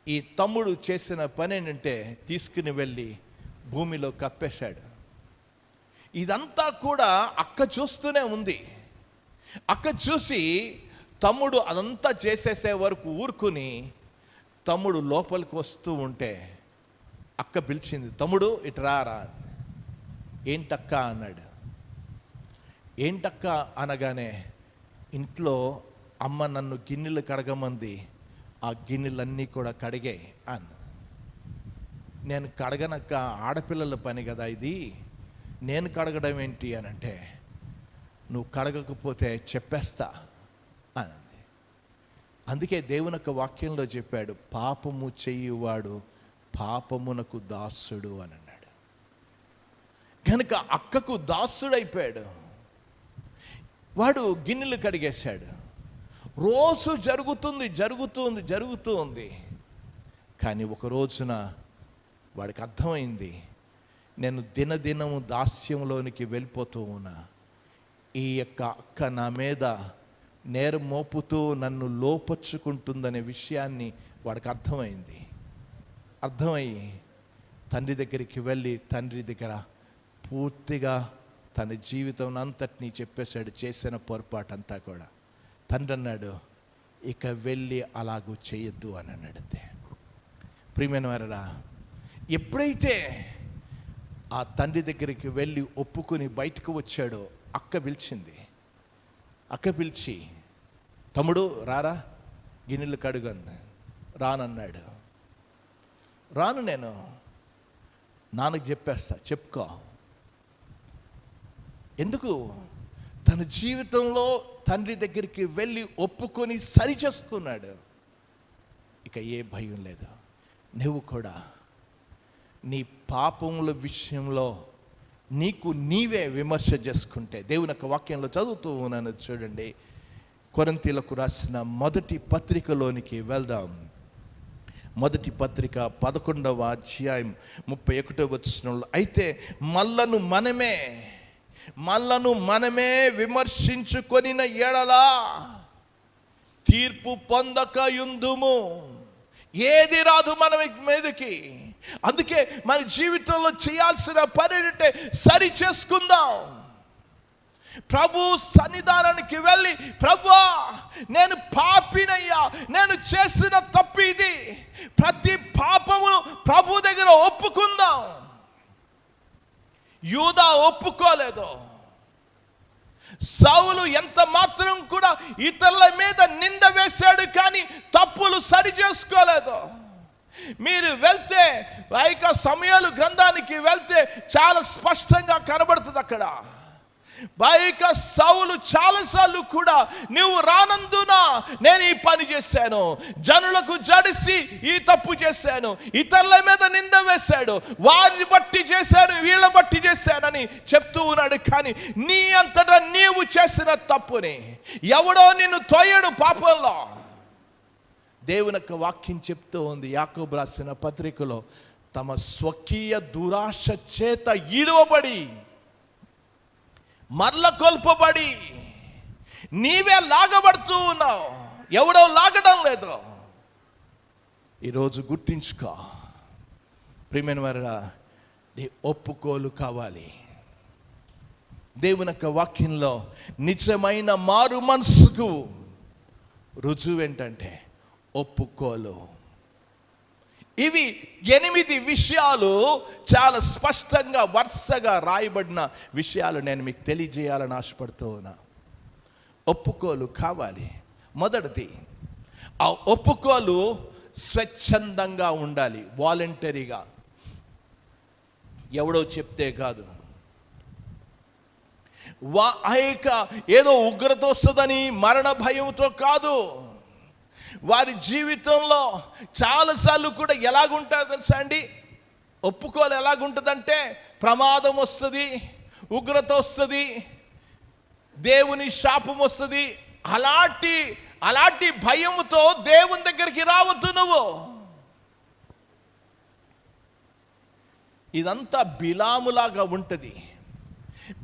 ఈ తమ్ముడు చేసిన పని ఏంటంటే తీసుకుని వెళ్ళి భూమిలో కప్పేశాడు. ఇదంతా కూడా అక్క చూస్తూనే ఉంది. అక్క చూసి తమ్ముడు అదంతా చేసేసే వరకు ఊరుకుని తమ్ముడు లోపలికి వస్తూ ఉంటే అక్క పిలిచింది, తమ్ముడు ఇటు రారా. ఏంటక్క అన్నాడు. ఏంటక్క అనగానే, ఇంట్లో అమ్మ నన్ను గిన్నెలు కడగమంది, ఆ గిన్నెలన్నీ కూడా కడిగే అన్న. నేను కడగనక్క, ఆడపిల్లల పని కదా ఇది, నేను కడగడం ఏంటి అని అంటే, నువ్వు కడగకపోతే చెప్పేస్తా అన్నది. అందుకే దేవుని యొక్క వాక్యంలో చెప్పాడు, పాపము చేయువాడు పాపమునకు దాసుడు అని అన్నాడు. కనుక అక్కకు దాసుడైపోయాడు. వాడు గిన్నెలు కడిగేశాడు. రోజు జరుగుతూ ఉంది. కానీ ఒక రోజున వాడికి అర్థమైంది, నేను దినదినము దాస్యంలోనికి వెళ్ళిపోతూ ఉన్నా. ఈ యొక్క అక్క నా మీద నేరం మోపుతూ నన్ను లోపరుచుకుంటుందనే విషయాన్ని వాడికి అర్థమయ్యి తండ్రి దగ్గరికి వెళ్ళి తండ్రి దగ్గర పూర్తిగా తన జీవితం అంతటినీ చెప్పేశాడు, చేసిన పొరపాటు అంతా కూడా. తండ్రి అన్నాడు, ఇక వెళ్ళి అలాగూ చేయొద్దు అని అన్నాడంతే. ప్రియమైన వారరా, ఎప్పుడైతే ఆ తండ్రి దగ్గరికి వెళ్ళి ఒప్పుకొని బయటకు వచ్చాడో అక్క పిలిచింది. అక్క పిలిచి, తమ్ముడు రారా గిన్నెలు కడుగంది. రానన్నాడు. రాను, నేను నాన్నకు చెప్పేస్తా, చెప్పుకో. ఎందుకు? తన జీవితంలో తండ్రి దగ్గరికి వెళ్ళి ఒప్పుకొని సరి చేసుకున్నాడు. ఇక ఏ భయం లేదు. నువ్వు కూడా నీ పాపముల విషయంలో నీకు నీవే విమర్శ చేసుకుంటే, దేవుని యొక్క వాక్యంలో చదువుతూ ఉన్నాను చూడండి. కొరింథీయులకు రాసిన మొదటి పత్రికలోనికి వెళ్దాం. మొదటి పత్రిక 11వ అధ్యాయం 31వ వచనంలో, అయితే మళ్ళను మనమే విమర్శించుకొనిన ఎడలా తీర్పు పొందక యుందుము. ఏది రాదు మన మీదకి. అందుకే మన జీవితంలో చేయాల్సిన పని అంటే సరి చేసుకుందాం. ప్రభు సన్నిధానానికి వెళ్ళి, ప్రభువా నేను పాపినయ్యా, నేను చేసిన తప్పు ఇది, ప్రతి పాపమును ప్రభు దగ్గర ఒప్పుకుందాం. యూదా ఒప్పుకోలేదు. సౌలు ఎంత మాత్రం కూడా ఇతరుల మీద నింద వేశాడు, కానీ తప్పులు సరి చేసుకోలేదు. మీరు వెళ్తే సమూయేలు గ్రంథానికి వెళ్తే చాలా స్పష్టంగా కనబడుతుంది. అక్కడ సౌలు చాలాసార్లు కూడా, నువ్వు రానందున నేను ఈ పని చేశాను, జనులకు జడిసి ఈ తప్పు చేశాను, ఇతరుల మీద నింద వేశాడు, వారిని బట్టి చేశాను, వీళ్ళ బట్టి చేశానని చెప్తూ ఉన్నాడు. కానీ నీ అంతటా నీవు చేసిన తప్పుని ఎవడో నిన్ను తోయడు పాపంలో. దేవుని యొక్క వాక్యం చెప్తూ ఉంది యాకోబు రాసిన పత్రికలో, తమ స్వకీయ దురాశ చేత ఈడవబడి మరల కొల్పబడి నీవే లాగబడుతూ ఉన్నావు, ఎవడో లాగడం లేదు. ఈరోజు గుర్తించుకో ప్రియమైన వారా, నీ ఒప్పుకోలు కావాలి. దేవుని యొక్క వాక్యంలో నిజమైన మారు మనసుకు రుజువు ఏంటంటే ఒప్పుకోలు. ఇవి 8 విషయాలు చాలా స్పష్టంగా వరుసగా రాయబడిన విషయాలు నేను మీకు తెలియజేయాలని ఆశపడుతూ ఉన్నా. ఒప్పుకోలు కావాలి. మొదటిది, ఆ ఒప్పుకోలు స్వచ్ఛందంగా ఉండాలి, వాలంటరీగా, ఎవడో చెప్తే కాదు. ఏదో ఉగ్రత వస్తుందని మరణ భయంతో కాదు. వారి జీవితంలో చాలాసార్లు కూడా ఎలాగుంటుందో తెలుసా అండి, ఒప్పుకోలు ఎలాగుంటుందంటే ప్రమాదం వస్తుంది, ఉగ్రత వస్తుంది, దేవుని శాపం వస్తుంది. అలాంటి భయంతో దేవుని దగ్గరికి రావద్దు నువ్వు. ఇదంతా బిలాములాగా ఉంటుంది.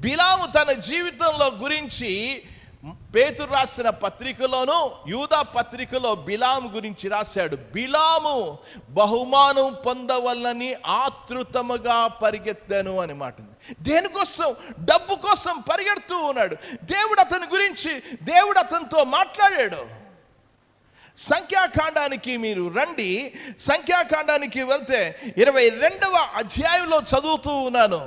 బిలాము తన జీవితంలో గురించి పేతురు రాసిన పత్రికలోను యూదా పత్రికలో బిలాము గురించి రాశాడు. బిలాము బహుమానం పొందవల్లని ఆతృతముగా పరిగెత్తాను అని మాట. దేనికోసం? డబ్బు కోసం పరిగెడుతూ ఉన్నాడు. దేవుడు అతనితో మాట్లాడాడు. సంఖ్యాకాండానికి మీరు రండి. సంఖ్యాకాండానికి వెళ్తే 22వ అధ్యాయంలో చదువుతూ ఉన్నాను.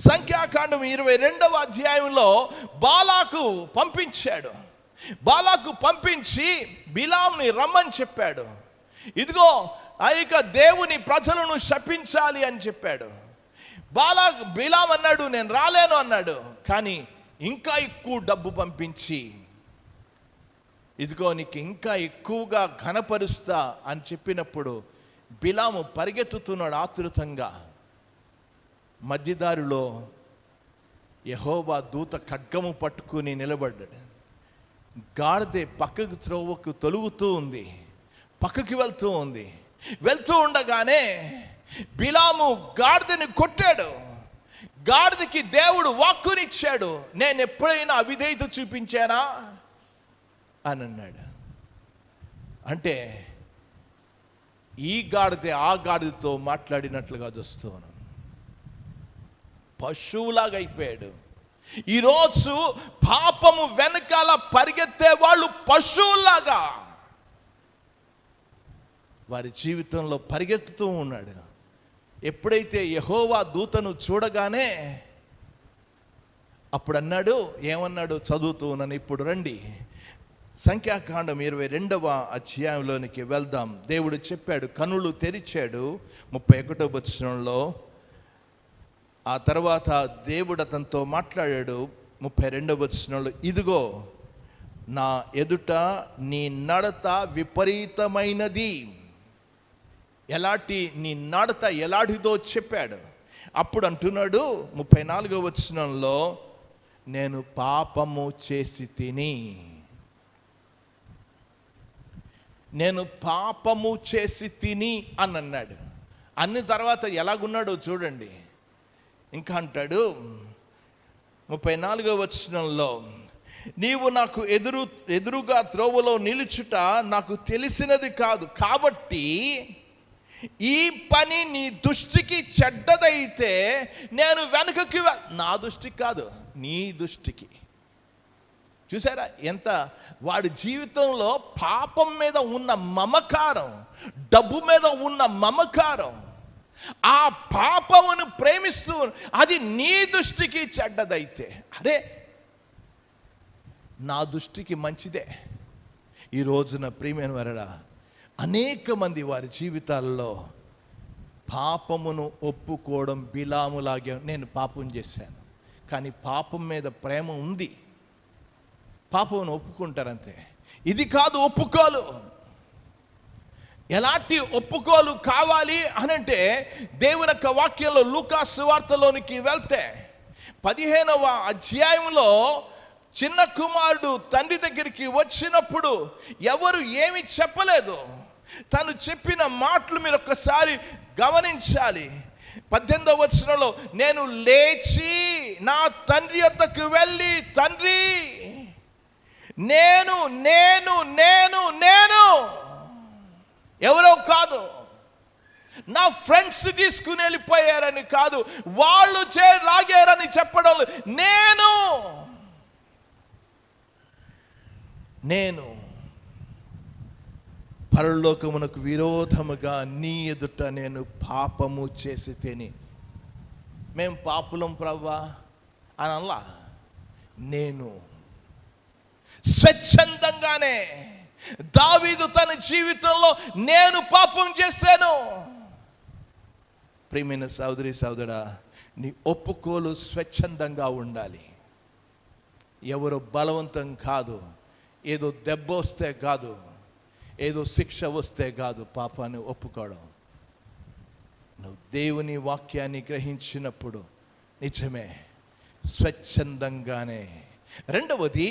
సంఖ్యాకాండం 22వ అధ్యాయంలో బాలాకు పంపించాడు. బాలాకు పంపించి బిలాంని రమ్మని చెప్పాడు. ఇదిగో దేవుని ప్రజలను శపించాలి అని చెప్పాడు. బిలాం అన్నాడు, నేను రాలేను అన్నాడు. కానీ ఇంకా ఎక్కువ డబ్బు పంపించి, ఇదిగో నీకు ఇంకా ఎక్కువగా ఘనపరుస్తా అని చెప్పినప్పుడు బిలాము పరిగెత్తుతున్నాడు ఆతృతంగా. మధ్యదారిలో యెహోవా దూత ఖడ్గము పట్టుకుని నిలబడ్డాడు. గాడిద పక్కకు త్రోవకు తొలుగుతూ ఉంది, పక్కకి వెళ్తూ ఉండగానే బిలాము గాడిదని కొట్టాడు. గాడిదకి దేవుడు వాక్కునిచ్చాడు, నేను ఎప్పుడైనా అవిధేయత చూపించానా అని అన్నాడు. అంటే ఈ గాడిద ఆ గాడిదతో మాట్లాడినట్లుగా చూస్తున్నాను. పశువులాగా అయిపోయాడు. ఈరోజు పాపము వెనకాల పరిగెత్తే వాళ్ళు పశువులాగా వారి జీవితంలో పరిగెత్తుతూ ఉన్నాడు. ఎప్పుడైతే యెహోవా దూతను చూడగానే అప్పుడు అన్నాడు, ఏమన్నాడు చదువుతూ ఉన్నాను. ఇప్పుడు రండి, సంఖ్యాకాండం 22వ అధ్యాయంలోనికి వెళ్దాం. దేవుడు చెప్పాడు, కనులు తెరిచాడు 31వ వచనంలో. ఆ తర్వాత దేవుడు అతనితో మాట్లాడాడు 32వ వచనంలో, ఇదిగో నా ఎదుట నీ నడత విపరీతమైనది. నీ నడత ఎలాంటిదో చెప్పాడు. అప్పుడు అంటున్నాడు 34వ వచనంలో, నేను పాపము చేసి తిని అని అన్నాడు. అన్ని తర్వాత ఎలాగున్నాడో చూడండి. ఇంకా అంటాడు 34వ వచనంలో, నీవు నాకు ఎదురుగా త్రోవలో నిలుచుట నాకు తెలిసినది కాదు, కాబట్టి ఈ పని నీ దృష్టికి చెడ్డదైతే నేను వెనుకకి నా దృష్టికి కాదు, నీ దృష్టికి. చూసారా ఎంత వాడి జీవితంలో పాపం మీద ఉన్న మమకారం, డబ్బు మీద ఉన్న మమకారం, ఆ పాపమును ప్రేమిస్తూ అది నీ దృష్టికి చెడ్డదైతే, అదే నా దృష్టికి మంచిదే. ఈ రోజున ప్రియమైన వారడా, అనేక మంది వారి జీవితాల్లో పాపమును ఒప్పుకోవడం బిలాములాగే, నేను పాపం చేశాను, కానీ పాపం మీద ప్రేమ ఉంది, పాపమును ఒప్పుకుంటారంతే. ఇది కాదు ఒప్పుకోలు. ఎలాంటి ఒప్పుకోలు కావాలి అనంటే దేవుని యొక్క వాక్యంలో లూకా సువార్తలోనికి వెళ్తే 15వ అధ్యాయంలో చిన్న కుమారుడు తండ్రి దగ్గరికి వచ్చినప్పుడు ఎవరు ఏమి చెప్పలేదు. తను చెప్పిన మాటలు మీరు ఒక్కసారి గమనించాలి. 18వ వచనంలో, నేను లేచి నా తండ్రి వద్దకు వెళ్ళి, తండ్రి నేను నేను నేను నేను ఎవరో కాదు, నా ఫ్రెండ్స్ తీసుకుని వెళ్ళిపోయారని కాదు, వాళ్ళు లాగారని చెప్పడం. నేను పరలోకమునకు విరోధముగా నీ ఎదుట నేను పాపము చేసి తిని. మేము పాపులం ప్రభువా అని అలా, నేను స్వచ్ఛందంగానే దావీదు తన జీవితంలో నేను పాపం చేశాను. ప్రియమైన సోదరి సోదరుడా, నీ ఒప్పుకోలు స్వచ్ఛందంగా ఉండాలి. ఎవరు బలవంతం కాదు, ఏదో దెబ్బ వస్తే కాదు, ఏదో శిక్ష వస్తే కాదు పాపాన్ని ఒప్పుకోవడం. నువ్వు దేవుని వాక్యాన్ని గ్రహించినప్పుడు నిజమే, స్వచ్ఛందంగానే. రెండవది,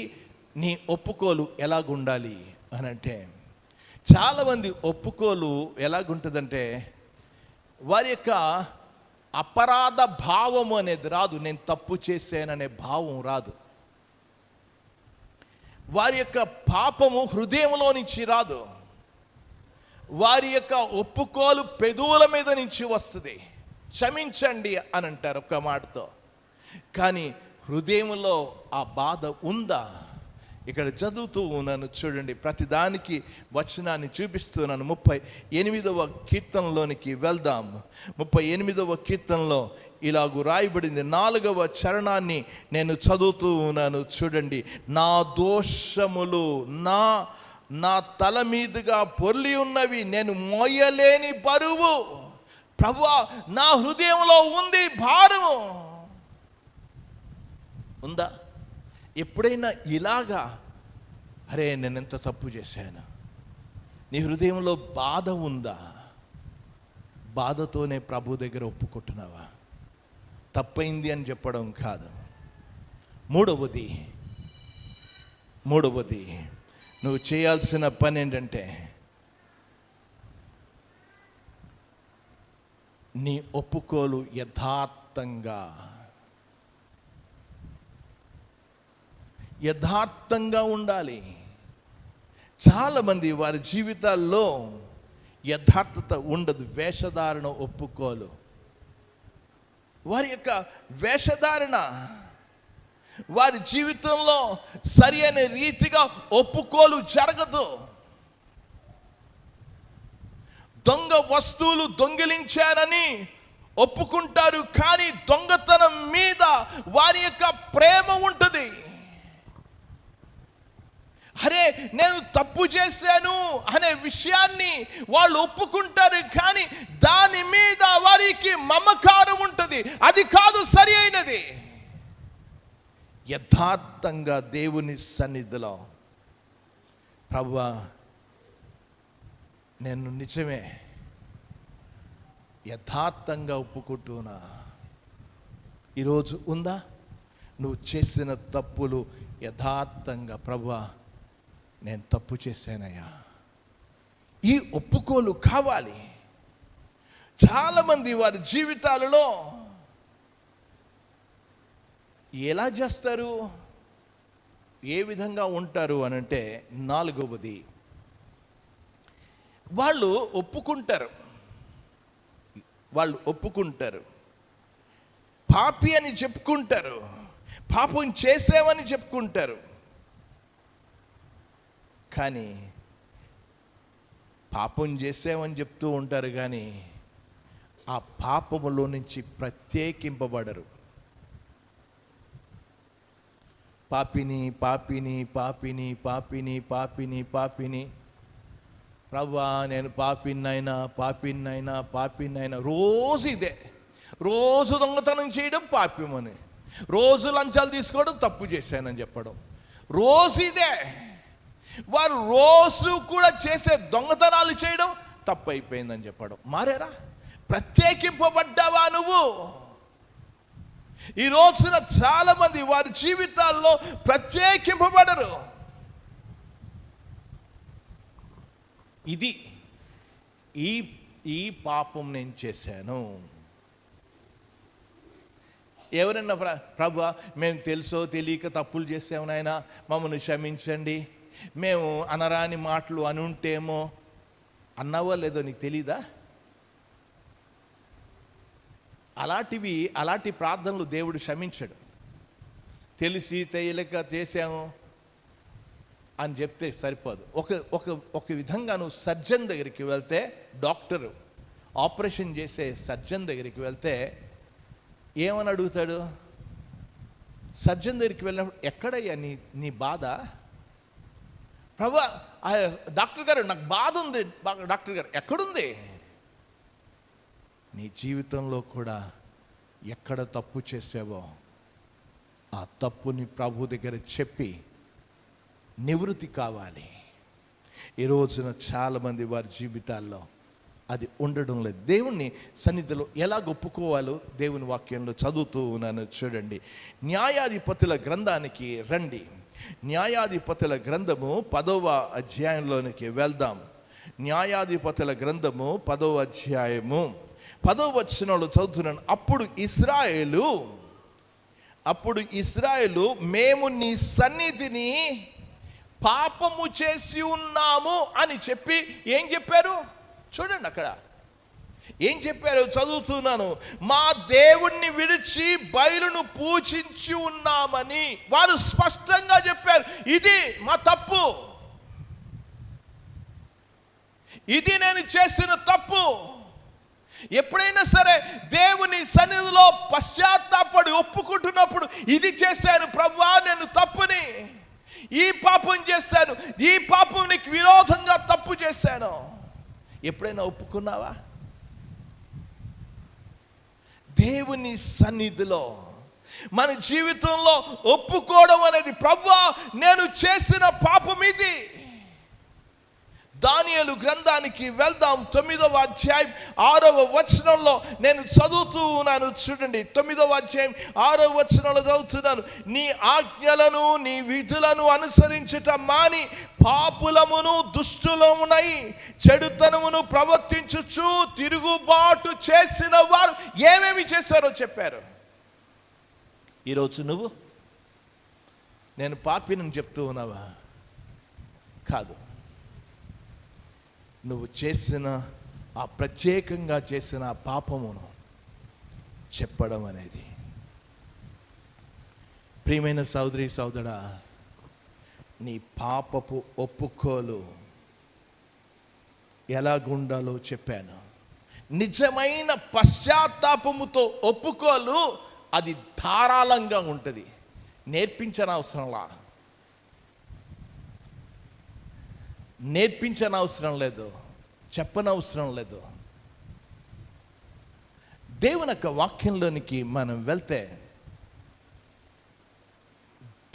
నీ ఒప్పుకోలు ఎలాగుండాలి అని అంటే, చాలామంది ఒప్పుకోలు ఎలాగుంటుందంటే, వారి యొక్క అపరాధ భావము అనేది రాదు, నేను తప్పు చేశాననే భావం రాదు. వారి యొక్క పాపము హృదయంలో నుంచి రాదు, వారి యొక్క ఒప్పుకోలు పెదవుల మీద నుంచి వస్తుంది. క్షమించండి అని అంటారు ఒక్క మాటతో, కానీ హృదయంలో ఆ బాధ ఉందా? ఇక్కడ చదువుతూ ఉన్నాను చూడండి, ప్రతిదానికి వచనాన్ని చూపిస్తున్నాను. 38వ కీర్తనలోనికి వెళ్దాం. 38వ కీర్తనలో ఇలాగూ రాయబడింది. 4వ చరణాన్ని నేను చదువుతూ ఉన్నాను చూడండి. నా దోషములు నా తల మీదుగా పొర్లి ఉన్నవి, నేను మోయలేని బరువు. ప్రభువా, నా హృదయంలో ఉంది భారము. ఉందా? ఎప్పుడైనా ఇలాగా, అరే నేను ఎంత తప్పు చేశాను, నీ హృదయంలో బాధ ఉందా? బాధతోనే ప్రభు దగ్గర ఒప్పుకుంటున్నావా? తప్పైంది అని చెప్పడం కాదు. మూడవది నువ్వు చేయాల్సిన పని ఏంటంటే, నీ ఒప్పుకోలు యథార్థంగా ఉండాలి. చాలామంది వారి జీవితాల్లో యథార్థత ఉండదు. వేషధారణ ఒప్పుకోలు, వారి యొక్క వేషధారణ వారి జీవితంలో సరి అనే రీతిగా ఒప్పుకోలు జరగదు. దొంగ వస్తువులు దొంగిలించారని ఒప్పుకుంటారు, కానీ దొంగతనం మీద వారి యొక్క ప్రేమ ఉంటుంది. అరే నేను తప్పు చేశాను అనే విషయాన్ని వాళ్ళు ఒప్పుకుంటారు, కానీ దాని మీద వారికి మమకారం ఉంటుంది. అది కాదు సరి అయినది. యథార్థంగా దేవుని సన్నిధిలో, ప్రభువా నేను నిజమే యథార్థంగా ఒప్పుకుంటున్నా. ఈరోజు ఉందా నువ్వు చేసిన తప్పులు యథార్థంగా, ప్రభువా నేను తప్పు చేశానయ్యా, ఈ ఒప్పుకోలు కావాలి. చాలామంది వారి జీవితాలలో ఎలా చేస్తారు, ఏ విధంగా ఉంటారు అని అంటే, 4వది వాళ్ళు ఒప్పుకుంటారు, పాపి అని చెప్పుకుంటారు, పాపం చేసామని చెప్పుకుంటారు, కానీ పాపం చేసామని చెప్తూ ఉంటారు, కానీ ఆ పాపములో నుంచి ప్రత్యేకింపబడరు. పాపిని పాపిని పాపిని పాపిని పాపిని పాపిని, ప్రభువా నేను పాపినైనా రోజు ఇదే. రోజు దొంగతనం చేయడం పాప్యమని, రోజు లంచాలు తీసుకోవడం తప్పు చేశానని చెప్పడం, రోజు ఇదే. వారు రోజు కూడా చేసే దొంగతనాలు చేయడం తప్పు అయిపోయిందని చెప్పడం. మారేరా? ప్రత్యేకింపబడ్డావా నువ్వు? ఈ రోజున చాలామంది వారి జీవితాల్లో ప్రత్యేకింపబడరు. ఇది ఈ పాపం నేను చేశాను. ఎవరన్నా ప్రభువా మేము తెలుసో తెలియక తప్పులు చేసాము నాయనా, మమ్మల్ని క్షమించండి, మేము అనరాని మాటలు అనుంటేమో, అన్నావో లేదో నీకు తెలీదా? అలాంటి ప్రార్థనలు దేవుడు క్షమించడు. తెలిసి తెలియక చేశాము అని చెప్తే సరిపోదు. ఒక విధంగా నువ్వు సర్జన్ దగ్గరికి వెళ్తే, డాక్టరు ఆపరేషన్ చేసే సర్జన్ దగ్గరికి వెళ్తే ఏమని అడుగుతాడు? సర్జన్ దగ్గరికి వెళ్ళినప్పుడు, ఎక్కడయ్యా నీ బాధ? ప్రభువా, డాక్టర్ గారు నాకు బాధ ఉంది. డాక్టర్ గారు, ఎక్కడుంది? నీ జీవితంలో కూడా ఎక్కడ తప్పు చేసావో ఆ తప్పుని ప్రభు దగ్గర చెప్పి నివృత్తి కావాలి. ఈ రోజున చాలామంది వారి జీవితాల్లో అది ఉండడం లేదు. దేవుణ్ణి సన్నిధిలో ఎలా ఒప్పుకోవాలో దేవుని వాక్యంలో చదువుతూ ఉన్నాను, చూడండి. న్యాయాధిపతుల గ్రంథానికి రండి. న్యాయాధిపతుల గ్రంథము 10వ అధ్యాయంలోనికి వెళ్దాం. న్యాయాధిపతుల గ్రంథము 10వ అధ్యాయము 10వ వచనంలో చదువుతున్నాను. అప్పుడు ఇశ్రాయేలు మేము నీ సన్నిధిని పాపము చేసి ఉన్నాము అని చెప్పి ఏం చెప్పారు? చూడండి అక్కడ ఏం చెప్పారు, చదువుతున్నాను. మా దేవుణ్ణి విడిచి బయలును పూజించి ఉన్నామని వారు స్పష్టంగా చెప్పారు. ఇది మా తప్పు, ఇది నేను చేసిన తప్పు. ఎప్పుడైనా సరే దేవుని సన్నిధిలో పశ్చాత్తాపడి ఒప్పుకుంటున్నప్పుడు, ఇది చేశాను ప్రభువా, నేను తప్పుని, ఈ పాపం చేశాను, ఈ పాపానికి విరోధంగా తప్పు చేశాను. ఎప్పుడైనా ఒప్పుకున్నావా? దేవుని సన్నిధిలో మన జీవితంలో ఒప్పుకోవడం అనేది, ప్రభువా నేను చేసిన పాపం ఇది. దానియేలు గ్రంథానికి వెళ్దాం. 9వ అధ్యాయం 6వ వచనంలో నేను చదువుతూ ఉన్నాను, చూడండి. 9వ అధ్యాయం 6వ వచనంలో చదువుతున్నాను. నీ ఆజ్ఞలను నీ విధులను అనుసరించుట మాని పాపులమును దుష్టులమునై చెడుతనమును ప్రవర్తించుచు తిరుగుబాటు చేసిన వారు ఏమేమి చేశారో చెప్పారు. ఈరోజు నువ్వు నేను పాపిని చెప్తూ ఉన్నావా? కాదు. నువ్వు చేసిన ఆ ప్రత్యేకంగా చేసిన పాపమును చెప్పడం అనేది. ప్రియమైన సోదరి సోదరా, నీ పాపపు ఒప్పుకోలు ఎలాగుండాలో చెప్పాను. నిజమైన పశ్చాత్తాపముతో ఒప్పుకోలు అది ధారాళంగా ఉంటుంది. నేర్పించనవసరం లేదు, చెప్పనవసరం లేదు. దేవుని యొక్క వాక్యంలోనికి మనం వెళ్తే,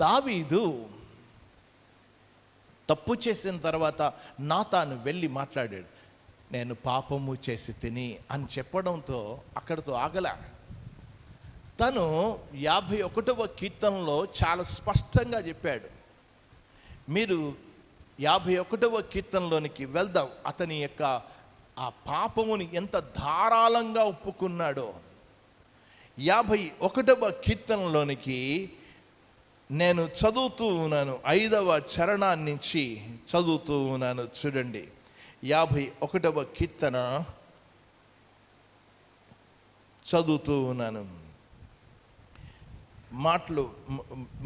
దావీదు తప్పు చేసిన తర్వాత నాతాను వెళ్ళి మాట్లాడాడు. నేను పాపము చేసి తిని అని చెప్పడంతో అక్కడితో ఆగలా. తను 51వ కీర్తనలో చాలా స్పష్టంగా చెప్పాడు. మీరు 51వ కీర్తనలోనికి వెళ్దాం. అతని యొక్క ఆ పాపముని ఎంత ధారాళంగా ఒప్పుకున్నాడో. 51వ కీర్తనలోనికి నేను చదువుతూ ఉన్నాను, 5వ చరణాన్ని నుంచి చదువుతూ ఉన్నాను, చూడండి. 51వ కీర్తన చదువుతూ ఉన్నాను. మాటలు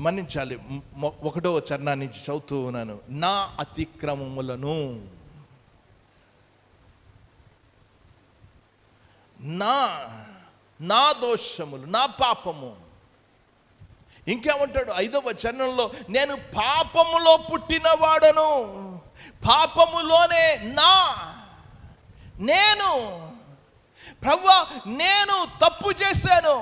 మన్నించాలి. 1వ చరణాన్ని నుంచి చదువుతూ ఉన్నాను. నా అతిక్రమములను, నా దోషములు, నా పాపము. ఇంకేమంటాడు 5వ చరణంలో, నేను పాపములో పుట్టినవాడను, పాపములోనే నేను ప్రభువా నేను తప్పు చేశాను.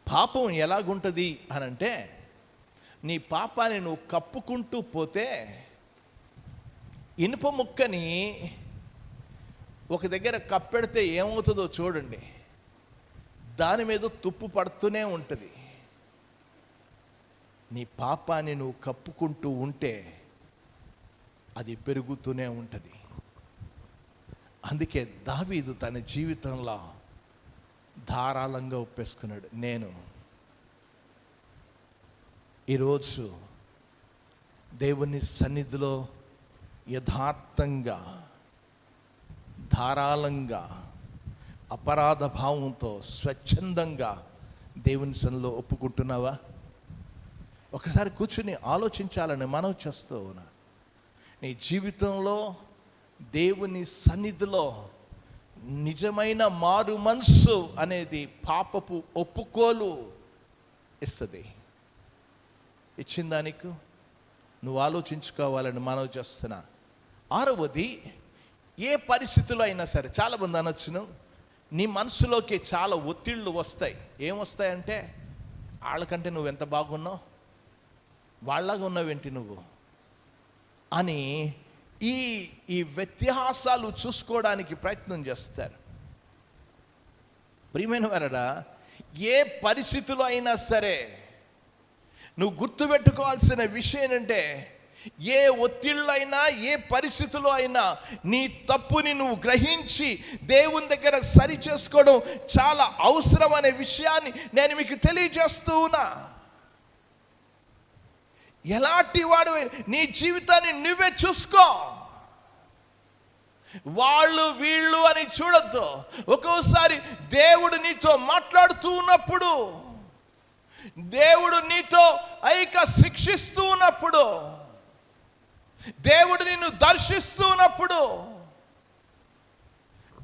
పాపం ఎలాగుంటుంది అని అంటే, నీ పాపాన్ని నువ్వు కప్పుకుంటూ పోతే ఇనుప ముక్కని ఒక దగ్గర కప్పెడితే ఏమవుతుందో చూడండి, దాని మీద తుప్పు పడుతూనే ఉంటుంది. నీ పాపాన్ని నువ్వు కప్పుకుంటూ ఉంటే అది పెరుగుతూనే ఉంటుంది. అందుకే దావీదు తన జీవితంలో ధారాళంగా ఒప్పేసుకున్నాడు. నేను ఈరోజు దేవుని సన్నిధిలో యథార్థంగా, ధారాళంగా, అపరాధ భావంతో, స్వచ్ఛందంగా దేవుని సన్నిధిలో ఒప్పుకుంటున్నావా? ఒకసారి కూర్చుని ఆలోచించాలని మనవి చేస్తూ ఉన్నా. నీ జీవితంలో దేవుని సన్నిధిలో నిజమైన మారు మనసు అనేది పాపపు ఒప్పుకోలు ఇస్తుంది. ఇచ్చిందా నీకు? నువ్వు ఆలోచించుకోవాలని మనవి చేస్తున్నా. 6వది, ఏ పరిస్థితుల్లో అయినా సరే, చాలామంది అనొచ్చును, నీ మనసులోకి చాలా ఒత్తిళ్ళు వస్తాయి. ఏమొస్తాయంటే, వాళ్ళకంటే నువ్వు ఎంత బాగున్నావు, వాళ్ళగా ఉన్నావేంటి నువ్వు అని ఈ వ్యత్యాసాలు చూసుకోవడానికి ప్రయత్నం చేస్తారు. ప్రియమైన వారడా, ఏ పరిస్థితిలో అయినా సరే నువ్వు గుర్తుపెట్టుకోవాల్సిన విషయం ఏంటంటే, ఏ ఒత్తిళ్ళైనా, ఏ పరిస్థితిలో అయినా నీ తప్పుని నువ్వు గ్రహించి దేవుని దగ్గర సరి చేసుకోవడం చాలా అవసరం అనే విషయాన్ని నేను మీకు తెలియజేస్తూ ఉన్నా. ఎలాంటి వాడు నీ జీవితాన్ని నువ్వే చూసుకో. వాళ్ళు వీళ్ళు అని చూడొద్దు. ఒక్కోసారి దేవుడు నీతో మాట్లాడుతూ ఉన్నప్పుడు, దేవుడు నీతో శిక్షిస్తూ ఉన్నప్పుడు, దేవుడు నిన్ను దర్శిస్తూ ఉన్నప్పుడు,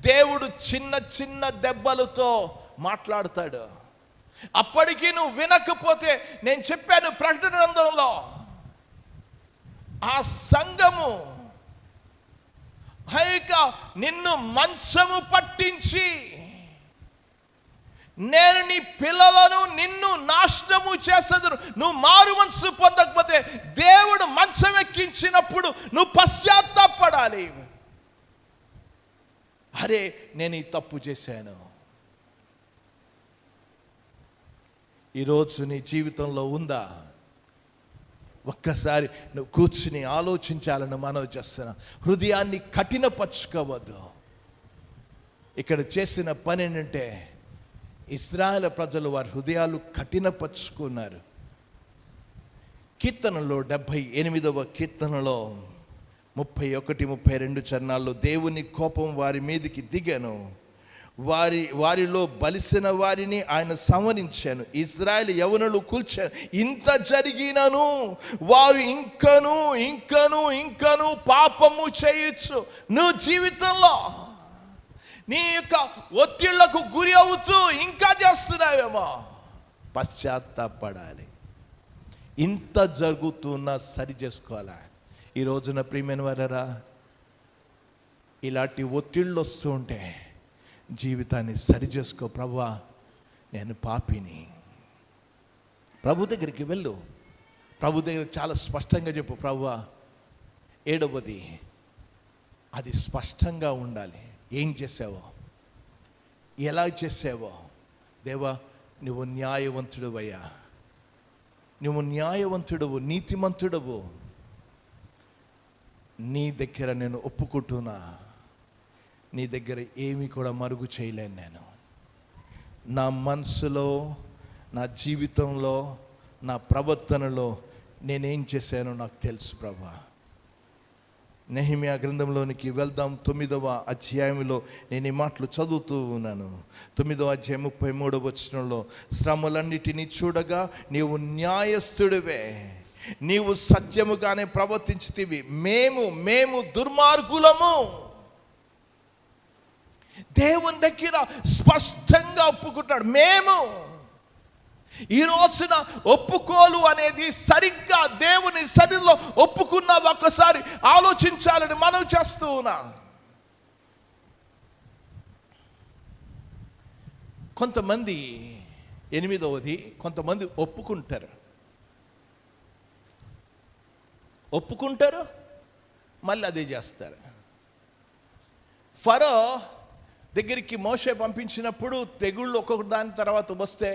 దేవుడు చిన్న చిన్న దెబ్బలతో మాట్లాడతాడు. అప్పటికీ నువ్వు వినకపోతే, నేను చెప్పాను ప్రకటన గ్రంథంలో, ఆ సంఘము నిన్ను మంచము పట్టించి, నేను నీ పిల్లలను నిన్ను నాశనము చేసేదను, నువ్వు మారు మనసు పొందకపోతే దేవుడు మంచం ఎక్కించినప్పుడు నువ్వు పశ్చాత్తాపడాలి. అరే, నేను ఈ తప్పు చేశాను. ఈరోజు నీ జీవితంలో ఉందా? ఒక్కసారి నువ్వు కూర్చుని ఆలోచించాలని మనవి చేస్తున్నా. హృదయాన్ని కఠినపరుచుకోవద్దు. ఇక్కడ చేసిన పని ఏంటంటే, ఇశ్రాయేలు ప్రజలు వారి హృదయాలు కఠినపరుచుకున్నారు. కీర్తనలో 78వ కీర్తనలో 31-32 చరణాల్లో, దేవుని కోపం వారి మీదకి దిగాను, వారిలో బలిసిన వారిని ఆయన సంహరించాను, ఇశ్రాయేలు యవనులు కూల్చాను. ఇంత జరిగినను వారు ఇంకను ఇంకను ఇంకను పాపము చేయొచ్చు. నువ్వు జీవితంలో నీ యొక్క ఒత్తిళ్లకు గురి అవుతూ ఇంకా చేస్తున్నావేమో, పశ్చాత్తాపడాలి. ఇంత జరుగుతున్నా సరి చేసుకోవాలా? ఈ రోజున ప్రియమైన వారరా, ఇలాంటి ఒత్తిళ్ళు వస్తూ ఉంటే జీవితాన్ని సరి చేసుకో. ప్రభువా, నేను పాపిని. ప్రభు దగ్గరికి వెళ్ళు. ప్రభు దగ్గర చాలా స్పష్టంగా చెప్పు, ప్రభువా. 7వది, అది స్పష్టంగా ఉండాలి. ఏం చేసావో, ఎలా చేసావో, దేవా నువ్వు న్యాయవంతుడవయ్యా, నువ్వు న్యాయవంతుడవు, నీతిమంతుడవు. నీ దగ్గర నేను ఒప్పుకుంటున్నా, నీ దగ్గర ఏమీ కూడా మరుగు చేయలేను. నేను నా మనసులో, నా జీవితంలో, నా ప్రవర్తనలో నేనేం చేశానో నాకు తెలుసు ప్రభా. నెహెమ్యా గ్రంథంలోనికి వెళ్దాం. 9వ అధ్యాయంలో నేను ఈ మాటలు చదువుతూ ఉన్నాను. 9వ అధ్యాయం 33వ వచనంలో, శ్రమలన్నిటినీ చూడగా నీవు న్యాయస్థుడివే, నీవు సత్యముగానే ప్రవర్తించితివి, మేము దుర్మార్గులము. దేవుని దగ్గర స్పష్టంగా ఒప్పుకుంటాడు. మేము ఈ రోజున ఒప్పుకోలు అనేది సరిగ్గా దేవుని సన్నిధిలో ఒప్పుకున్నా ఒక్కసారి ఆలోచించాలని మనం చేస్తూ ఉన్నా. కొంతమంది 8వది, కొంతమంది ఒప్పుకుంటారు మళ్ళీ అదే చేస్తారు. ఫరో దగ్గరికి మోషే పంపించినప్పుడు తెగుళ్ళు ఒక్కొక్క దాని తర్వాత వస్తే,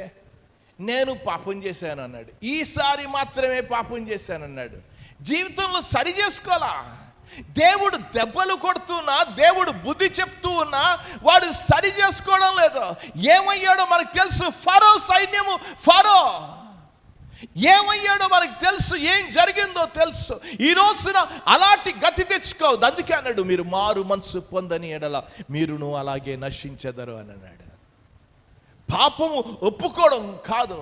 నేను పాపం చేశాను అన్నాడు. ఈసారి మాత్రమే పాపం చేశాను అన్నాడు. జీవితంలో సరి చేసుకోవాలా? దేవుడు దెబ్బలు కొడుతున్నా, దేవుడు బుద్ధి చెప్తూ ఉన్నా వాడు సరి చేసుకోవడం లేదు. ఏమయ్యాడో మనకు తెలుసు. ఫరో సైన్యము, ఫరో ఏమయ్యాడో మనకు తెలుసు, ఏం జరిగిందో తెలుసు. ఈ రోజున అలాంటి గతి తెచ్చుకోవద్దు. అందుకే అన్నాడు, మీరు మారు మనసు పొందని ఎడల మీరును అలాగే నశించెదరు అని అన్నాడు. పాపము ఒప్పుకోవడం కాదు,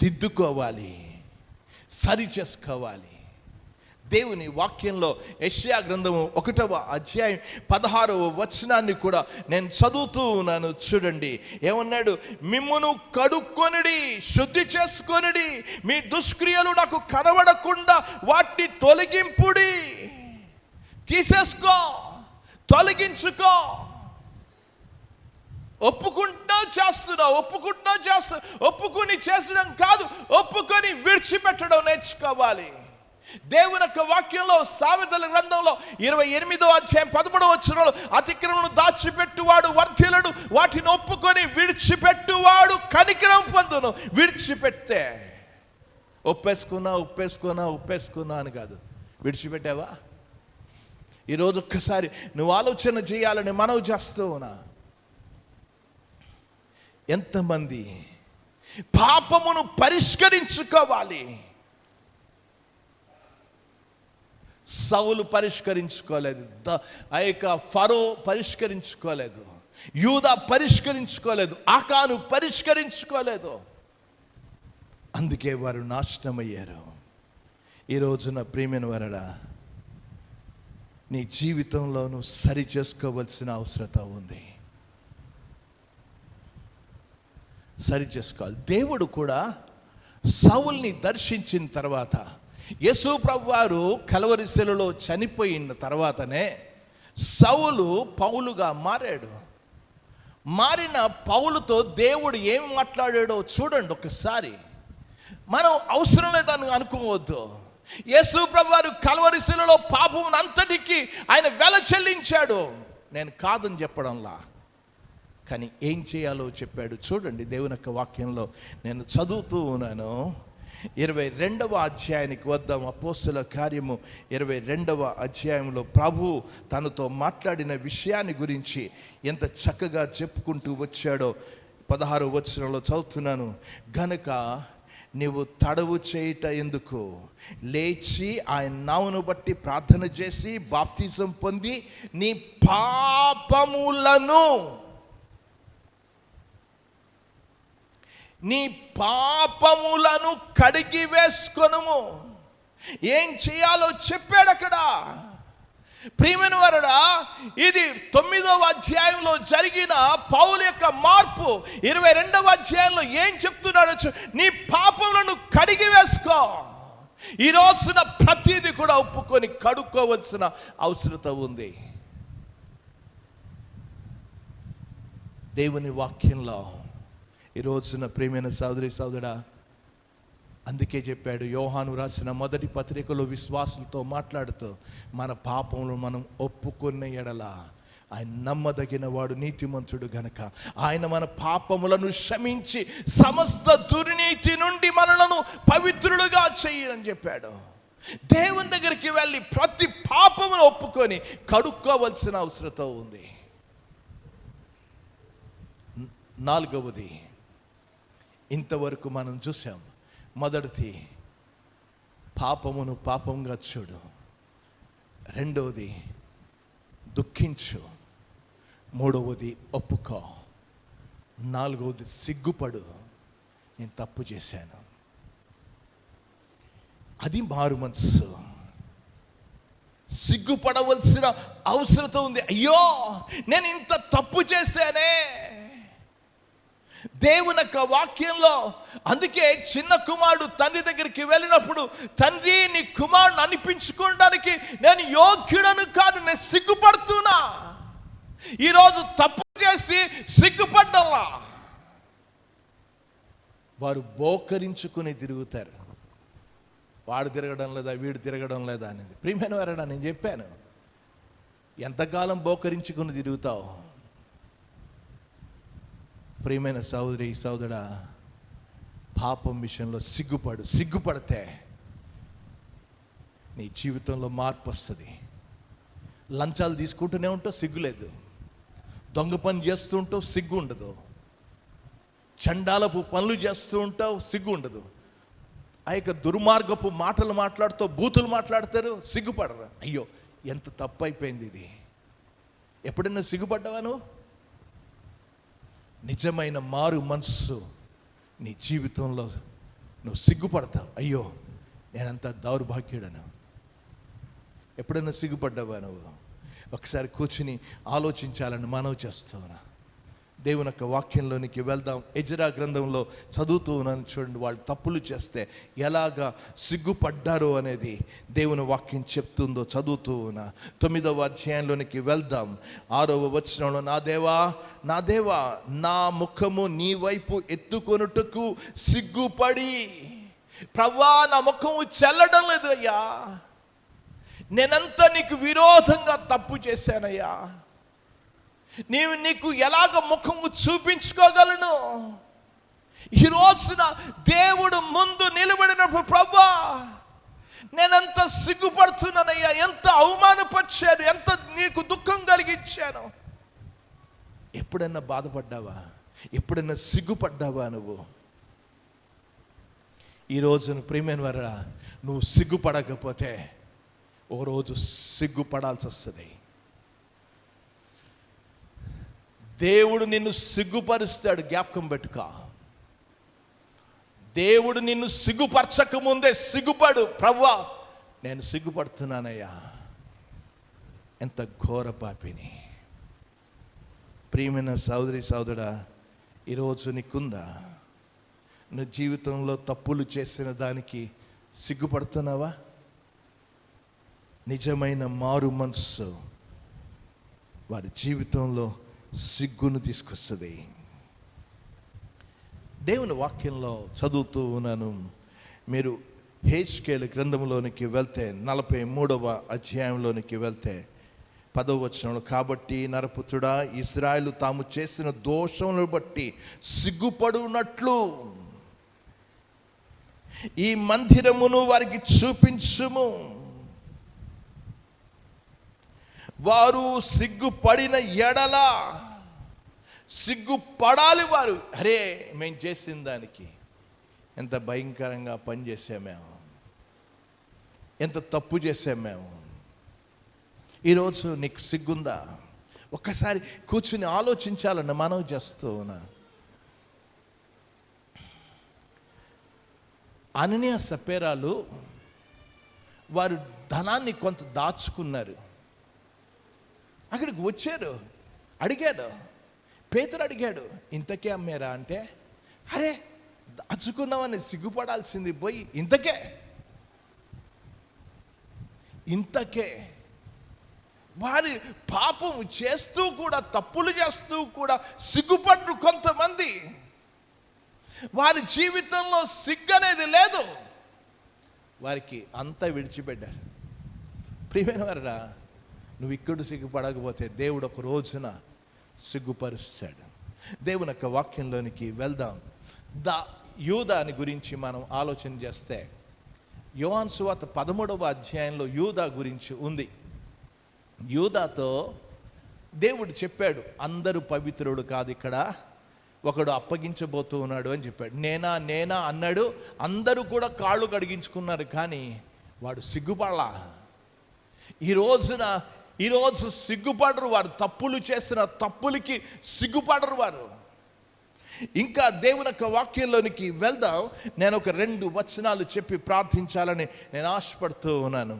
దిద్దుకోవాలి, సరి చేసుకోవాలి. దేవుని వాక్యంలో యెషయా గ్రంథము 1వ అధ్యాయం 16వ వచనాన్ని కూడా నేను చదువుతూ ఉన్నాను. చూడండి ఏమన్నాడు, మిమ్మును కడుక్కొనిడి, శుద్ధి చేసుకొనిడి, మీ దుష్క్రియలు నాకు కనబడకుండా వాటిని తొలగింపుడి. తీసేసుకో, తొలగించుకో. ఒప్పుకుంటా చేస్తున్నావు, ఒప్పుకుని చేసడం కాదు, ఒప్పుకొని విడిచిపెట్టడం నేర్చుకోవాలి. దేవుని యొక్క వాక్యంలో సామెతల గ్రంథంలో 28వ అధ్యాయం 13వ వచనంలో, అతిక్రమను దాచిపెట్టువాడు వర్ధిల్లడు, వాటిని ఒప్పుకొని విడిచిపెట్టువాడు కనికరం పొందును. విడిచిపెడితే ఒప్పేసుకున్నా అని కాదు, విడిచిపెట్టావా? ఈరోజు ఒక్కసారి నువ్వు ఆలోచన చేయాలని మనవి చేస్తూ ఉన్నా. ఎంతమంది పాపమును పరిష్కరించుకోవాలి? సౌలు పరిష్కరించుకోలేదు, ఫరో పరిష్కరించుకోలేదు, యూదా పరిష్కరించుకోలేదు, ఆకాను పరిష్కరించుకోలేదు. అందుకే వారు నాశనమయ్యారు. ఈ రోజున ప్రియమైన వారడా, నీ జీవితంలోనూ సరి చేసుకోవలసిన అవసరం ఉంది. సరి చేసుకోవాలి. దేవుడు కూడా సౌల్ని దర్శించిన తర్వాత, యేసు ప్రభువారు కల్వరి శిలువలో చనిపోయిన తర్వాతనే సౌలు పౌలుగా మారాడు. మారిన పౌలుతో దేవుడు ఏం మాట్లాడాడో చూడండి ఒకసారి. మనం అవసరం లేదని అనుకోవద్దు. యేసు ప్రభువారు కల్వరి శిలువలో పాపం అంతటికి ఆయన వెల చెల్లించాడు. నేను కాదని చెప్పడంలా, కానీ ఏం చేయాలో చెప్పాడు. చూడండి దేవుని యొక్క వాక్యంలో నేను చదువుతూ ఉన్నాను. 22వ అధ్యాయానికి వద్దాం. అపోస్తల కార్యము 22వ అధ్యాయంలో ప్రభు తనతో మాట్లాడిన విషయాన్ని గురించి ఎంత చక్కగా చెప్పుకుంటూ వచ్చాడో 16వ వచనంలో చదువుతున్నాను. గనుక నీవు తడవు చేయుట ఎందుకు, లేచి ఆయన నామమును బట్టి ప్రార్థన చేసి బాప్తిజం పొంది నీ పాపములను కడిగి వేసుకొనుము. ఏం చేయాలో చెప్పాడు అక్కడ. ప్రియమైన వారడా, ఇది 9వ అధ్యాయంలో జరిగిన పౌలు యొక్క మార్పు. 22వ అధ్యాయంలో ఏం చెప్తున్నాడో, నీ పాపములను కడిగి వేసుకో. ఈ రోజున ప్రతిదీ కూడా ఒప్పుకొని కడుక్కోవలసిన అవసరం ఉంది. దేవుని వాక్యంలో ఈ రోజున ప్రియమైన సోదరి సోదరుడా, అందుకే చెప్పాడు యోహాను రాసిన మొదటి పత్రికలో విశ్వాసులతో మాట్లాడుతూ, మన పాపములను మనం ఒప్పుకున్న ఎడల ఆయన నమ్మదగిన వాడు, నీతిమంతుడు గనక ఆయన మన పాపములను క్షమించి సమస్త దుర్నీతి నుండి మనలను పవిత్రులుగా చెయ్యని చెప్పాడు. దేవుని దగ్గరికి వెళ్ళి ప్రతి పాపమును ఒప్పుకొని కడుక్కోవలసిన అవసరం ఉంది. 4వది, ఇంతవరకు మనం చూసాం. మొదటిది పాపమును పాపంగా చూడు, 2వది దుఃఖించు, 3వది ఒప్పుకో, 4వది సిగ్గుపడు, నేను తప్పు చేశాను. అది మారు మనసు. సిగ్గుపడవలసిన అవసరం ఉంది. అయ్యో నేను ఇంత తప్పు చేశానే. దేవుని యొక్క వాక్యంలో అందుకే చిన్న కుమారుడు తండ్రి దగ్గరికి వెళ్ళినప్పుడు, తండ్రి నీ కుమారుని అనిపించుకోవడానికి నేను యోగ్యుడను కాదు, నేను సిగ్గుపడుతున్నా. ఈరోజు తప్పు చేసి సిగ్గుపడ్డంలా వారు బోకరించుకుని తిరుగుతారు. వాడు తిరగడం లేదా, వీడు తిరగడం లేదా అనేది. ప్రియమైన వారడా, నేను చెప్పాను, ఎంతకాలం బోకరించుకుని తిరుగుతావు? ప్రియమైన సోదరి సోదరుడా, పాపం విషయంలో సిగ్గుపడితే నీ జీవితంలో మార్పు వస్తుంది. లంచాలు తీసుకుంటూనే ఉంటావు, సిగ్గులేదు. దొంగ పని చేస్తూ ఉంటావు, సిగ్గు ఉండదు. చండాలపు పనులు చేస్తూ ఉంటావు, సిగ్గు ఉండదు. ఆ యొక్క దుర్మార్గపు మాటలు మాట్లాడుతూ బూతులు మాట్లాడతారు, సిగ్గుపడరు. అయ్యో ఎంత తప్పు అయిపోయింది ఇది. ఎప్పుడైనా సిగ్గుపడ్డావా నువ్వు? నిజమైన మారు మనస్సు నీ జీవితంలో నువ్వు సిగ్గుపడతావు. అయ్యో నేనంత దౌర్భాగ్యుడను. ఎప్పుడైనా సిగ్గుపడ్డావా నువ్వు? ఒకసారి కూర్చుని ఆలోచించాలని మనవి చేస్తున్నా. దేవుని యొక్క వాక్యంలోనికి వెళ్దాం. ఎజ్రా గ్రంథంలో చదువుతూ ఉన్నాను చూడండి, వాళ్ళు తప్పులు చేస్తే ఎలాగా సిగ్గుపడ్డారో అనేది దేవుని వాక్యం చెప్తుందో చదువుతూ ఉన్నా. 9వ అధ్యాయంలోనికి వెళ్దాం. 6వ వచనంలో, నా దేవా నా దేవా, నా ముఖము నీ వైపు ఎత్తుకొనుటకు సిగ్గుపడి, ప్రభువా నా ముఖము చెల్లడం లేదు అయ్యా, నేనంతా నీకు విరోధంగా తప్పు చేశానయ్యా, నీకు ఎలాగ ముఖము చూపించుకోగలను? ఈ రోజున దేవుడు ముందు నిలబడినప్పుడు, ప్రభువా నేనంత సిగ్గుపడుతున్నానయ్యా, ఎంత అవమానపరిచాను, ఎంత నీకు దుఃఖం కలిగించాను. ఎప్పుడన్నా బాధపడ్డావా? ఎప్పుడన్నా సిగ్గుపడ్డావా నువ్వు? ఈ రోజున ప్రియమైన వారా, నువ్వు సిగ్గుపడకపోతే ఓ రోజు సిగ్గుపడాల్సి వస్తుంది. దేవుడు నిన్ను సిగ్గుపరుస్తాడు, జ్ఞాపకం పెట్టుకో. దేవుడు నిన్ను సిగ్గుపరచక ముందే సిగ్గుపడు. ప్రభువా నేను సిగ్గుపడుతున్నానయ్యా, ఎంత ఘోర పాపిని. ప్రియమైన సోదరి సోదరుడా, ఈరోజు నీకుందా? నువ్వు జీవితంలో తప్పులు చేసిన దానికి సిగ్గుపడుతున్నావా? నిజమైన మారు మనస్సు వారి జీవితంలో సిగ్గును తీసుకొస్తుంది. దేవుని వాక్యంలో చదువుతూ ఉన్నాను. మీరు హెజ్కేలు గ్రంథంలోనికి వెళ్తే 43వ అధ్యాయంలోనికి వెళ్తే 10వ వచనంలో, కాబట్టి నరపుత్రుడా, ఇశ్రాయేలు తాము చేసిన దోషములను బట్టి సిగ్గుపడునట్లు ఈ మందిరమును వారికి చూపించుము. వారు సిగ్గుపడిన ఎడల, సిగ్గుపడాలి వారు. అరే మేము చేసిన దానికి ఎంత భయంకరంగా పనిచేసాం మేము, ఎంత తప్పు చేసాం మేము. ఈరోజు నీకు సిగ్గుందా? ఒక్కసారి కూర్చుని ఆలోచించాలని మనవి చేస్తూ ఉన్నా. అననీయ సప్పేరాలు వారు ధనాన్ని కొంత దాచుకున్నారు. అక్కడికి వచ్చారు, అడిగాడు, పేతురు అడిగాడు, ఇంతకే అమ్మారా అంటే, అరే దాచుకున్నామని సిగ్గుపడాల్సింది పోయి ఇంతకే వారి పాపం చేస్తూ కూడా, తప్పులు చేస్తూ కూడా సిగ్గుపడ్రు కొంతమంది. వారి జీవితంలో సిగ్గు అనేది లేదు, వారికి అంతా విడిచిపెట్టారు. ప్రియమైన వారా, నువ్వు ఇక్కడ సిగ్గుపడకపోతే దేవుడు ఒక రోజున సిగ్గుపరుస్తాడు. దేవుని యొక్క వాక్యంలోనికి వెళ్దాం. యూదాని గురించి మనం ఆలోచన చేస్తే, యోహాను సువార్త 13వ అధ్యాయంలో యూదా గురించి ఉంది. యూదాతో దేవుడు చెప్పాడు, అందరూ పవిత్రుడు కాదు, ఇక్కడ ఒకడు అప్పగించబోతూ ఉన్నాడు అని చెప్పాడు. నేనా అన్నాడు. అందరూ కూడా కాళ్ళు కడిగించుకున్నారు, కానీ వాడు సిగ్గుపడలా. ఈరోజు సిగ్గుపడరు వారు. తప్పులు చేసిన తప్పులకి సిగ్గుపడరు వారు. ఇంకా దేవుని యొక్క వాక్యంలోనికి వెళ్దాం. నేను ఒక 2 వచనాలు చెప్పి ప్రార్థించాలని నేను ఆశపడుతూ ఉన్నాను.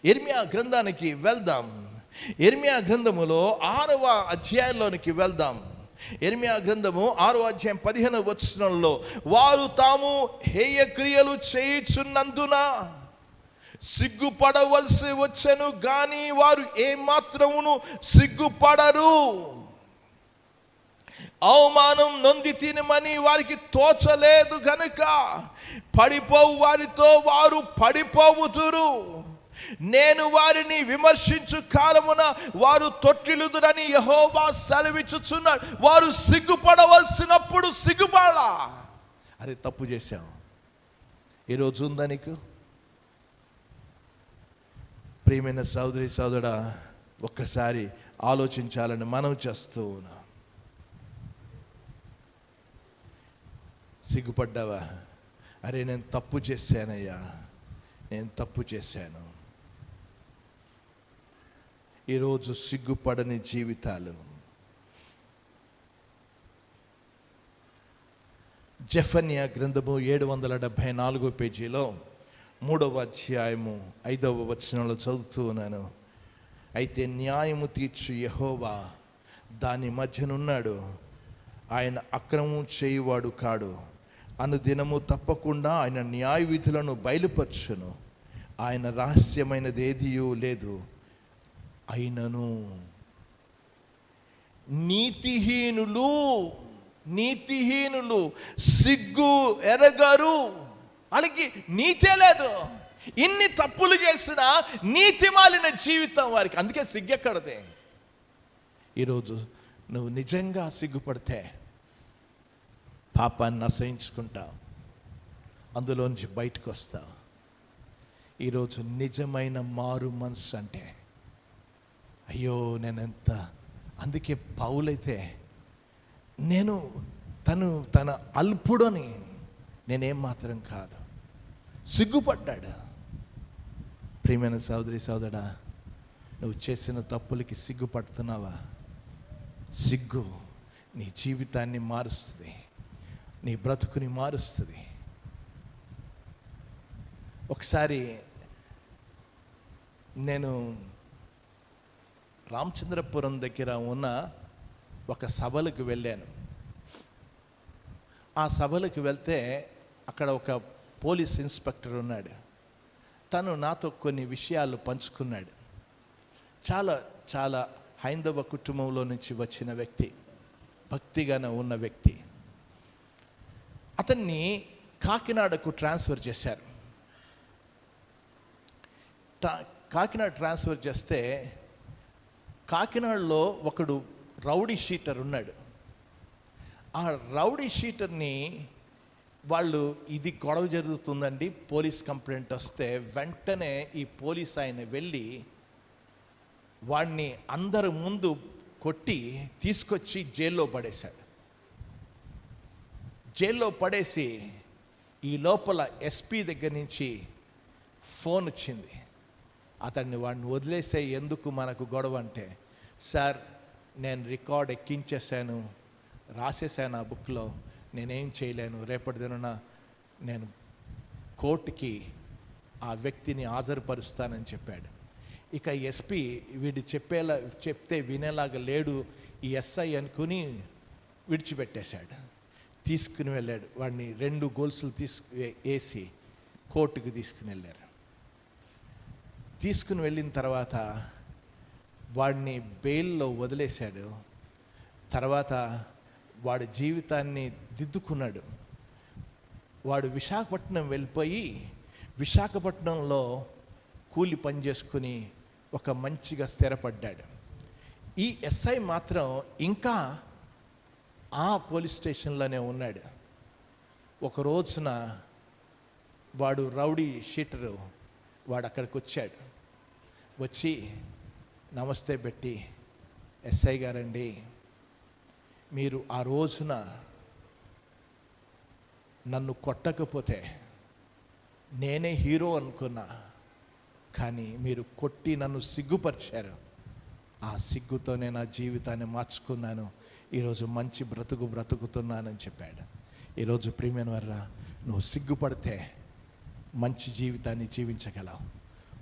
యిర్మీయా గ్రంథానికి వెళ్దాం. యిర్మీయా గ్రంథములో 6వ అధ్యాయంలోనికి వెళ్దాం. యిర్మీయా గ్రంథము 6వ అధ్యాయం 15వ వచనంలో, వారు తాము హేయ క్రియలు చేయుచున్నందున సిగ్గుపడవలసి వచ్చెను, కానీ వారు ఏమాత్రమును సిగ్గుపడరు. అవమానం నొంది తినమని వారికి తోచలేదు గనుక పడిపోవు వారితో వారు పడిపోవుదురు. నేను వారిని విమర్శించు కాలమున వారు తొట్టిల్లుదురని యెహోవా సెలవిచ్చుచున్నాడు. వారు సిగ్గుపడవలసినప్పుడు సిగ్గుపడాలా? అరే తప్పు చేశాం. ఈరోజు ఉందా నీకు? ప్రియమైన సోదరి సోదరుడా, ఒక్కసారి ఆలోచించాలని మనం చేస్తూ ఉన్నాం. సిగ్గుపడ్డావా? అరే నేను తప్పు చేశానయ్యా, నేను తప్పు చేశాను. ఈరోజు సిగ్గుపడని జీవితాలు. జెఫన్యా గ్రంథము 774 పేజీలో 3వ అధ్యాయము 5వ వచనంలో చదువుతూ ఉన్నాను. అయితే న్యాయము తీర్చు యెహోవా దాని మధ్యనున్నాడు, ఆయన అక్రమం చేయువాడు కాడు. అనుదినము తప్పకుండా ఆయన న్యాయ విధులను బయలుపరచును. ఆయన రహస్యమైనది ఏదియూ లేదు. అయినను నీతిహీనులు సిగ్గు ఎరగరు. వాళ్ళకి నీతే లేదు. ఇన్ని తప్పులు చేసినా నీతి మాలిన జీవితం వారికి. అందుకే సిగ్గెక్కడదే. ఈరోజు నువ్వు నిజంగా సిగ్గుపడితే పాపాన్ని అసహించుకుంటావు, అందులోంచి బయటకు వస్తావు. ఈరోజు నిజమైన మారు మనసు అంటే అయ్యో నేనెంత. అందుకే పౌలైతే తన అల్పుడని నేనేం మాత్రం కాదు సిగ్గుపడ్డాడు. ప్రియమైన సోదరి సోదరుడా, నువ్వు చేసిన తప్పులకి సిగ్గుపడుతున్నావా? సిగ్గు నీ జీవితాన్ని మారుస్తుంది, నీ బ్రతుకుని మారుస్తుంది. ఒకసారి నేను రామచంద్రపురం దగ్గర ఉన్న ఒక సభలకు వెళ్ళాను. ఆ సభలకు వెళ్తే అక్కడ ఒక పోలీస్ ఇన్స్పెక్టర్ ఉన్నాడు. తను నాతో కొన్ని విషయాలు పంచుకున్నాడు. చాలా చాలా హైందవ కుటుంబంలో నుంచి వచ్చిన వ్యక్తి, భక్తిగానే ఉన్న వ్యక్తి. అతన్ని కాకినాడకు ట్రాన్స్ఫర్ చేశారు. కాకినాడ ట్రాన్స్ఫర్ చేస్తే కాకినాడలో ఒకడు రౌడీ షీటర్ ఉన్నాడు. ఆ రౌడీ షీటర్ని వాళ్ళు, ఇది గొడవ జరుగుతుందండి, పోలీస్ కంప్లైంట్ వస్తే వెంటనే ఈ పోలీస్ ఆయన వెళ్ళి వాడిని అందరి ముందు కొట్టి తీసుకొచ్చి జైల్లో పడేశాడు. జైల్లో పడేసి ఈ లోపల ఎస్పీ దగ్గర నుంచి ఫోన్ వచ్చింది. వాడిని వదిలేసే, ఎందుకు మనకు గొడవ అంటే, సార్ నేను రికార్డ్ ఎక్కించేశాను, రాసేసాను ఆ బుక్లో, నేనేం చేయలేను, రేపటి దిన నేను కోర్టుకి ఆ వ్యక్తిని హాజరుపరుస్తానని చెప్పాడు. ఇక ఎస్పీ వీడు చెప్తే వినేలాగా లేడు, ఈ ఎస్ఐ అనుకుని విడిచిపెట్టేశాడు. తీసుకుని వెళ్ళాడు వాడిని. 2 గొలుసులు వేసి కోర్టుకు తీసుకుని వెళ్ళారు. తీసుకుని వెళ్ళిన తర్వాత వాడిని బెయిల్లో వదిలేశాడు. తర్వాత వాడి జీవితాన్ని దిద్దుకున్నాడు. వాడు విశాఖపట్నం వెళ్ళిపోయి విశాఖపట్నంలో కూలి పని చేసుకుని ఒక మంచిగా స్థిరపడ్డాడు. ఈ ఎస్ఐ మాత్రం ఇంకా ఆ పోలీస్ స్టేషన్లోనే ఉన్నాడు. ఒక రోజున వాడు రౌడీ షీటరు వాడు అక్కడికి వచ్చాడు. వచ్చి నమస్తే పెట్టి, ఎస్ఐ గారండి, మీరు ఆ రోజున నన్ను కొట్టకపోతే నేనే హీరో అనుకున్నా, కానీ మీరు కొట్టి నన్ను సిగ్గుపరిచారు. ఆ సిగ్గుతోనే నా జీవితాన్ని మార్చుకున్నాను, ఈరోజు మంచి బ్రతుకుతున్నానని చెప్పాడు. ఈరోజు ప్రియమైన వారా, నువ్వు సిగ్గుపడితే మంచి జీవితాన్ని జీవించగలవు.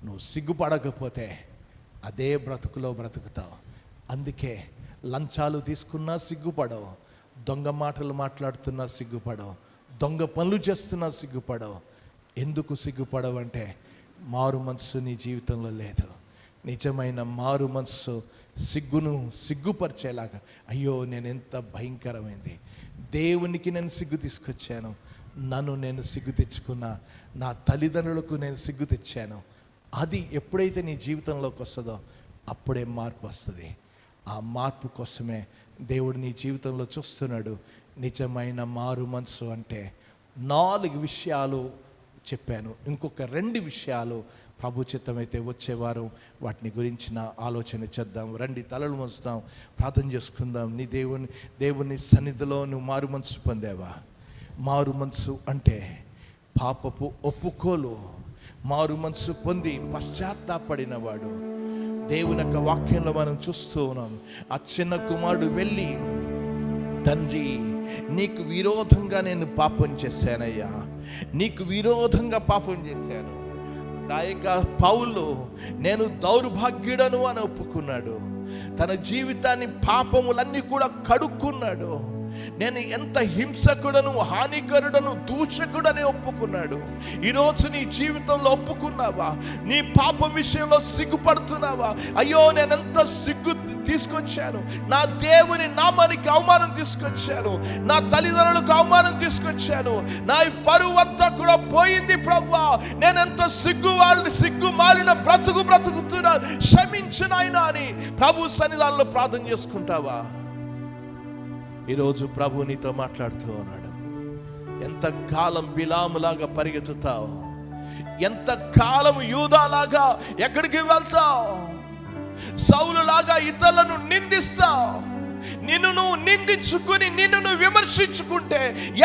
నువ్వు సిగ్గుపడకపోతే అదే బ్రతుకులో బ్రతుకుతావు. అందుకే లంచాలు తీసుకున్నా సిగ్గుపడవు, దొంగ మాటలు మాట్లాడుతున్నా సిగ్గుపడవు, దొంగ పనులు చేస్తున్నా సిగ్గుపడవు. ఎందుకు సిగ్గుపడవు అంటే మారు మనసు నీ జీవితంలో లేదు. నిజమైన మారు మనసు సిగ్గును సిగ్గుపరిచేలాగా, అయ్యో నేను ఎంత భయంకరమైంది, దేవునికి నేను సిగ్గు తీసుకొచ్చాను, నన్ను నేను సిగ్గు తెచ్చుకున్నా, నా తల్లిదండ్రులకు నేను సిగ్గు తెచ్చాను. అది ఎప్పుడైతే నీ జీవితంలోకి వస్తుందో అప్పుడే మార్పు వస్తుంది. ఆ మార్పు కోసమే దేవుడు నీ జీవితంలో చూస్తున్నాడు. నిజమైన మారు మనసు అంటే 4 విషయాలు చెప్పాను. ఇంకొక 2 విషయాలు ప్రభు చిత్తమైతే వచ్చేవారు వాటిని గురించిన ఆలోచన చేద్దాం. రండి, తలలు వంచుదాం, ప్రార్థన చేసుకుందాం. నీ దేవుని సన్నిధిలో నువ్వు మారు మనసు పొందావా? మారు మనసు అంటే పాపపు ఒప్పుకోలు. మారు మనసు పొంది పశ్చాత్తాపడినవాడు. దేవుని యొక్క వాక్యంలో మనం చూస్తూ ఉన్నాం. ఆ చిన్న కుమారుడు వెళ్ళి, తండ్రి, నీకు విరోధంగా నేను పాపం చేశానయ్యా, నీకు విరోధంగా పాపం చేశాను. రాయక పౌలు నేను దౌర్భాగ్యుడను అని ఒప్పుకున్నాడు. తన జీవితాన్ని పాపములన్నీ కూడా కడుక్కున్నాడు. నేను ఎంత హింసకుడను, హానికరుడను, దూషకుడని ఒప్పుకున్నాడు. ఈరోజు నీ జీవితంలో ఒప్పుకున్నావా? నీ పాపం విషయంలో సిగ్గుపడుతున్నావా? అయ్యో, నేనెంత సిగ్గు తీసుకొచ్చాను, నా దేవుని నామానికి అవమానం తీసుకొచ్చాను, నా తల్లిదండ్రులకు అవమానం తీసుకొచ్చాను, నా పరువు అంతా కూడా పోయింది ప్రభువా, నేనెంత సిగ్గు మాలిన బ్రతుకుతున్నా, క్షమించు నాయనా అని ప్రభు సన్నిధానంలో ప్రార్థన చేసుకుంటావా? ఈరోజు ప్రభు నీతో మాట్లాడుతూ ఉన్నాడు. ఎంతకాలం బిలాములాగా పరిగెత్తుతావు? ఎంతకాలం యూదాలాగా ఎక్కడికి వెళ్తావు? సౌలులాగా ఇతరులను నిందిస్తావు? నిన్ను నువ్వు నిందించుకుని నిన్ను నువ్వు విమర్శించుకుంటే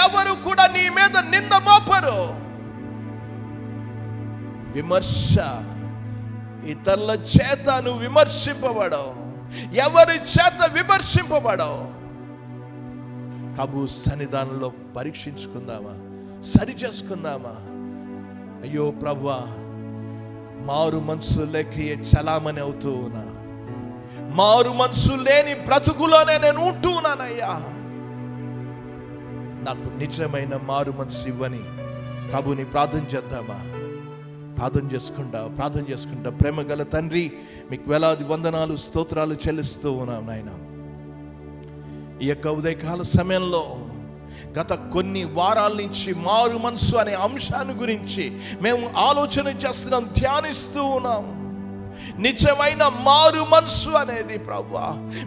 ఎవరు కూడా నీ మీద నింద మోపరు. విమర్శ, ఇతరుల చేత నువ్వు విమర్శింపబడవు, ఎవరి చేత విమర్శింపబడవు. ప్రభు సన్నిధానంలో పరీక్షించుకుందామా? సరి చేసుకుందామా? అయ్యో ప్రభువా, మారు మనసు లేక చలామణి అవుతూ ఉన్నా, మారు మనసు లేని బ్రతుకులోనే నేను ఉంటూ ఉన్నానయ్యా, నాకు నిజమైన మారు మనసు ఇవ్వని ప్రభుని ప్రార్థన చేద్దామా? ప్రార్థన చేసుకుంటా. ప్రేమ గల తండ్రి, మీకు వేలాది వందనాలు, స్తోత్రాలు చెల్లిస్తూ ఉన్నాం నాయన. ఈ యొక్క ఉదయకాల సమయంలో గత కొన్ని వారాల నుంచి మారు మనసు అనే అంశాన్ని గురించి మేము ఆలోచన చేస్తున్నాం, ధ్యానిస్తూ ఉన్నాం. నిజమైన మారు మనసు అనేది ప్రభువా,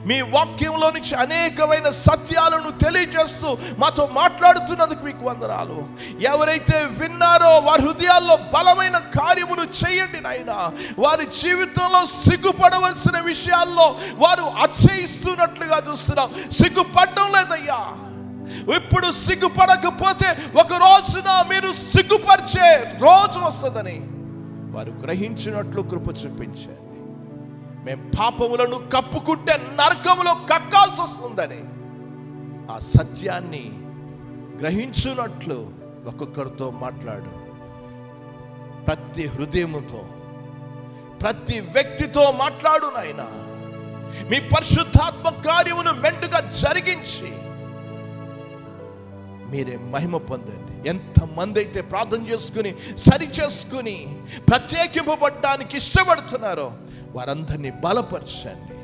మీ వాక్యంలో నుంచి అనేకమైన సత్యాలను తెలియజేస్తూ మాతో మాట్లాడుతున్నందుకు మీకు వందనాలు. ఎవరైతే విన్నారో వారి హృదయాల్లో బలమైన కార్యములు చేయండి నాయనా. వారి జీవితంలో సిగ్గుపడవలసిన విషయాల్లో వారు అతిశయిస్తున్నట్లుగా చూస్తున్నాం. సిగ్గుపడడం లేదయ్యా. ఇప్పుడు సిగ్గుపడకపోతే ఒక రోజున మీరు సిగ్గుపరిచే రోజు వస్తుందని వారు గ్రహించినట్లు కృప చూపించండి. మేము పాపములను కప్పుకుంటే నరకములో కక్కాల్సి వస్తుందని ఆ సత్యాన్ని గ్రహించినట్లు ఒక్కొక్కరితో మాట్లాడు. ప్రతి హృదయముతో, ప్రతి వ్యక్తితో మాట్లాడు నాయనా. మీ పరిశుద్ధాత్మ కార్యమును మెండుగా జరిగించి మీరే మహిమ పొందండి. ఎంతమంది అయితే ప్రార్థన చేసుకుని సరి చేసుకుని ప్రత్యేకింపబడడానికి ఇష్టపడుతున్నారో వారందరినీ బలపరచండి.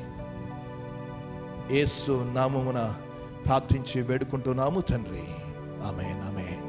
యేసు నామమున ప్రార్థించి వేడుకుంటున్నాము తండ్రి. ఆమేన్, ఆమేన్.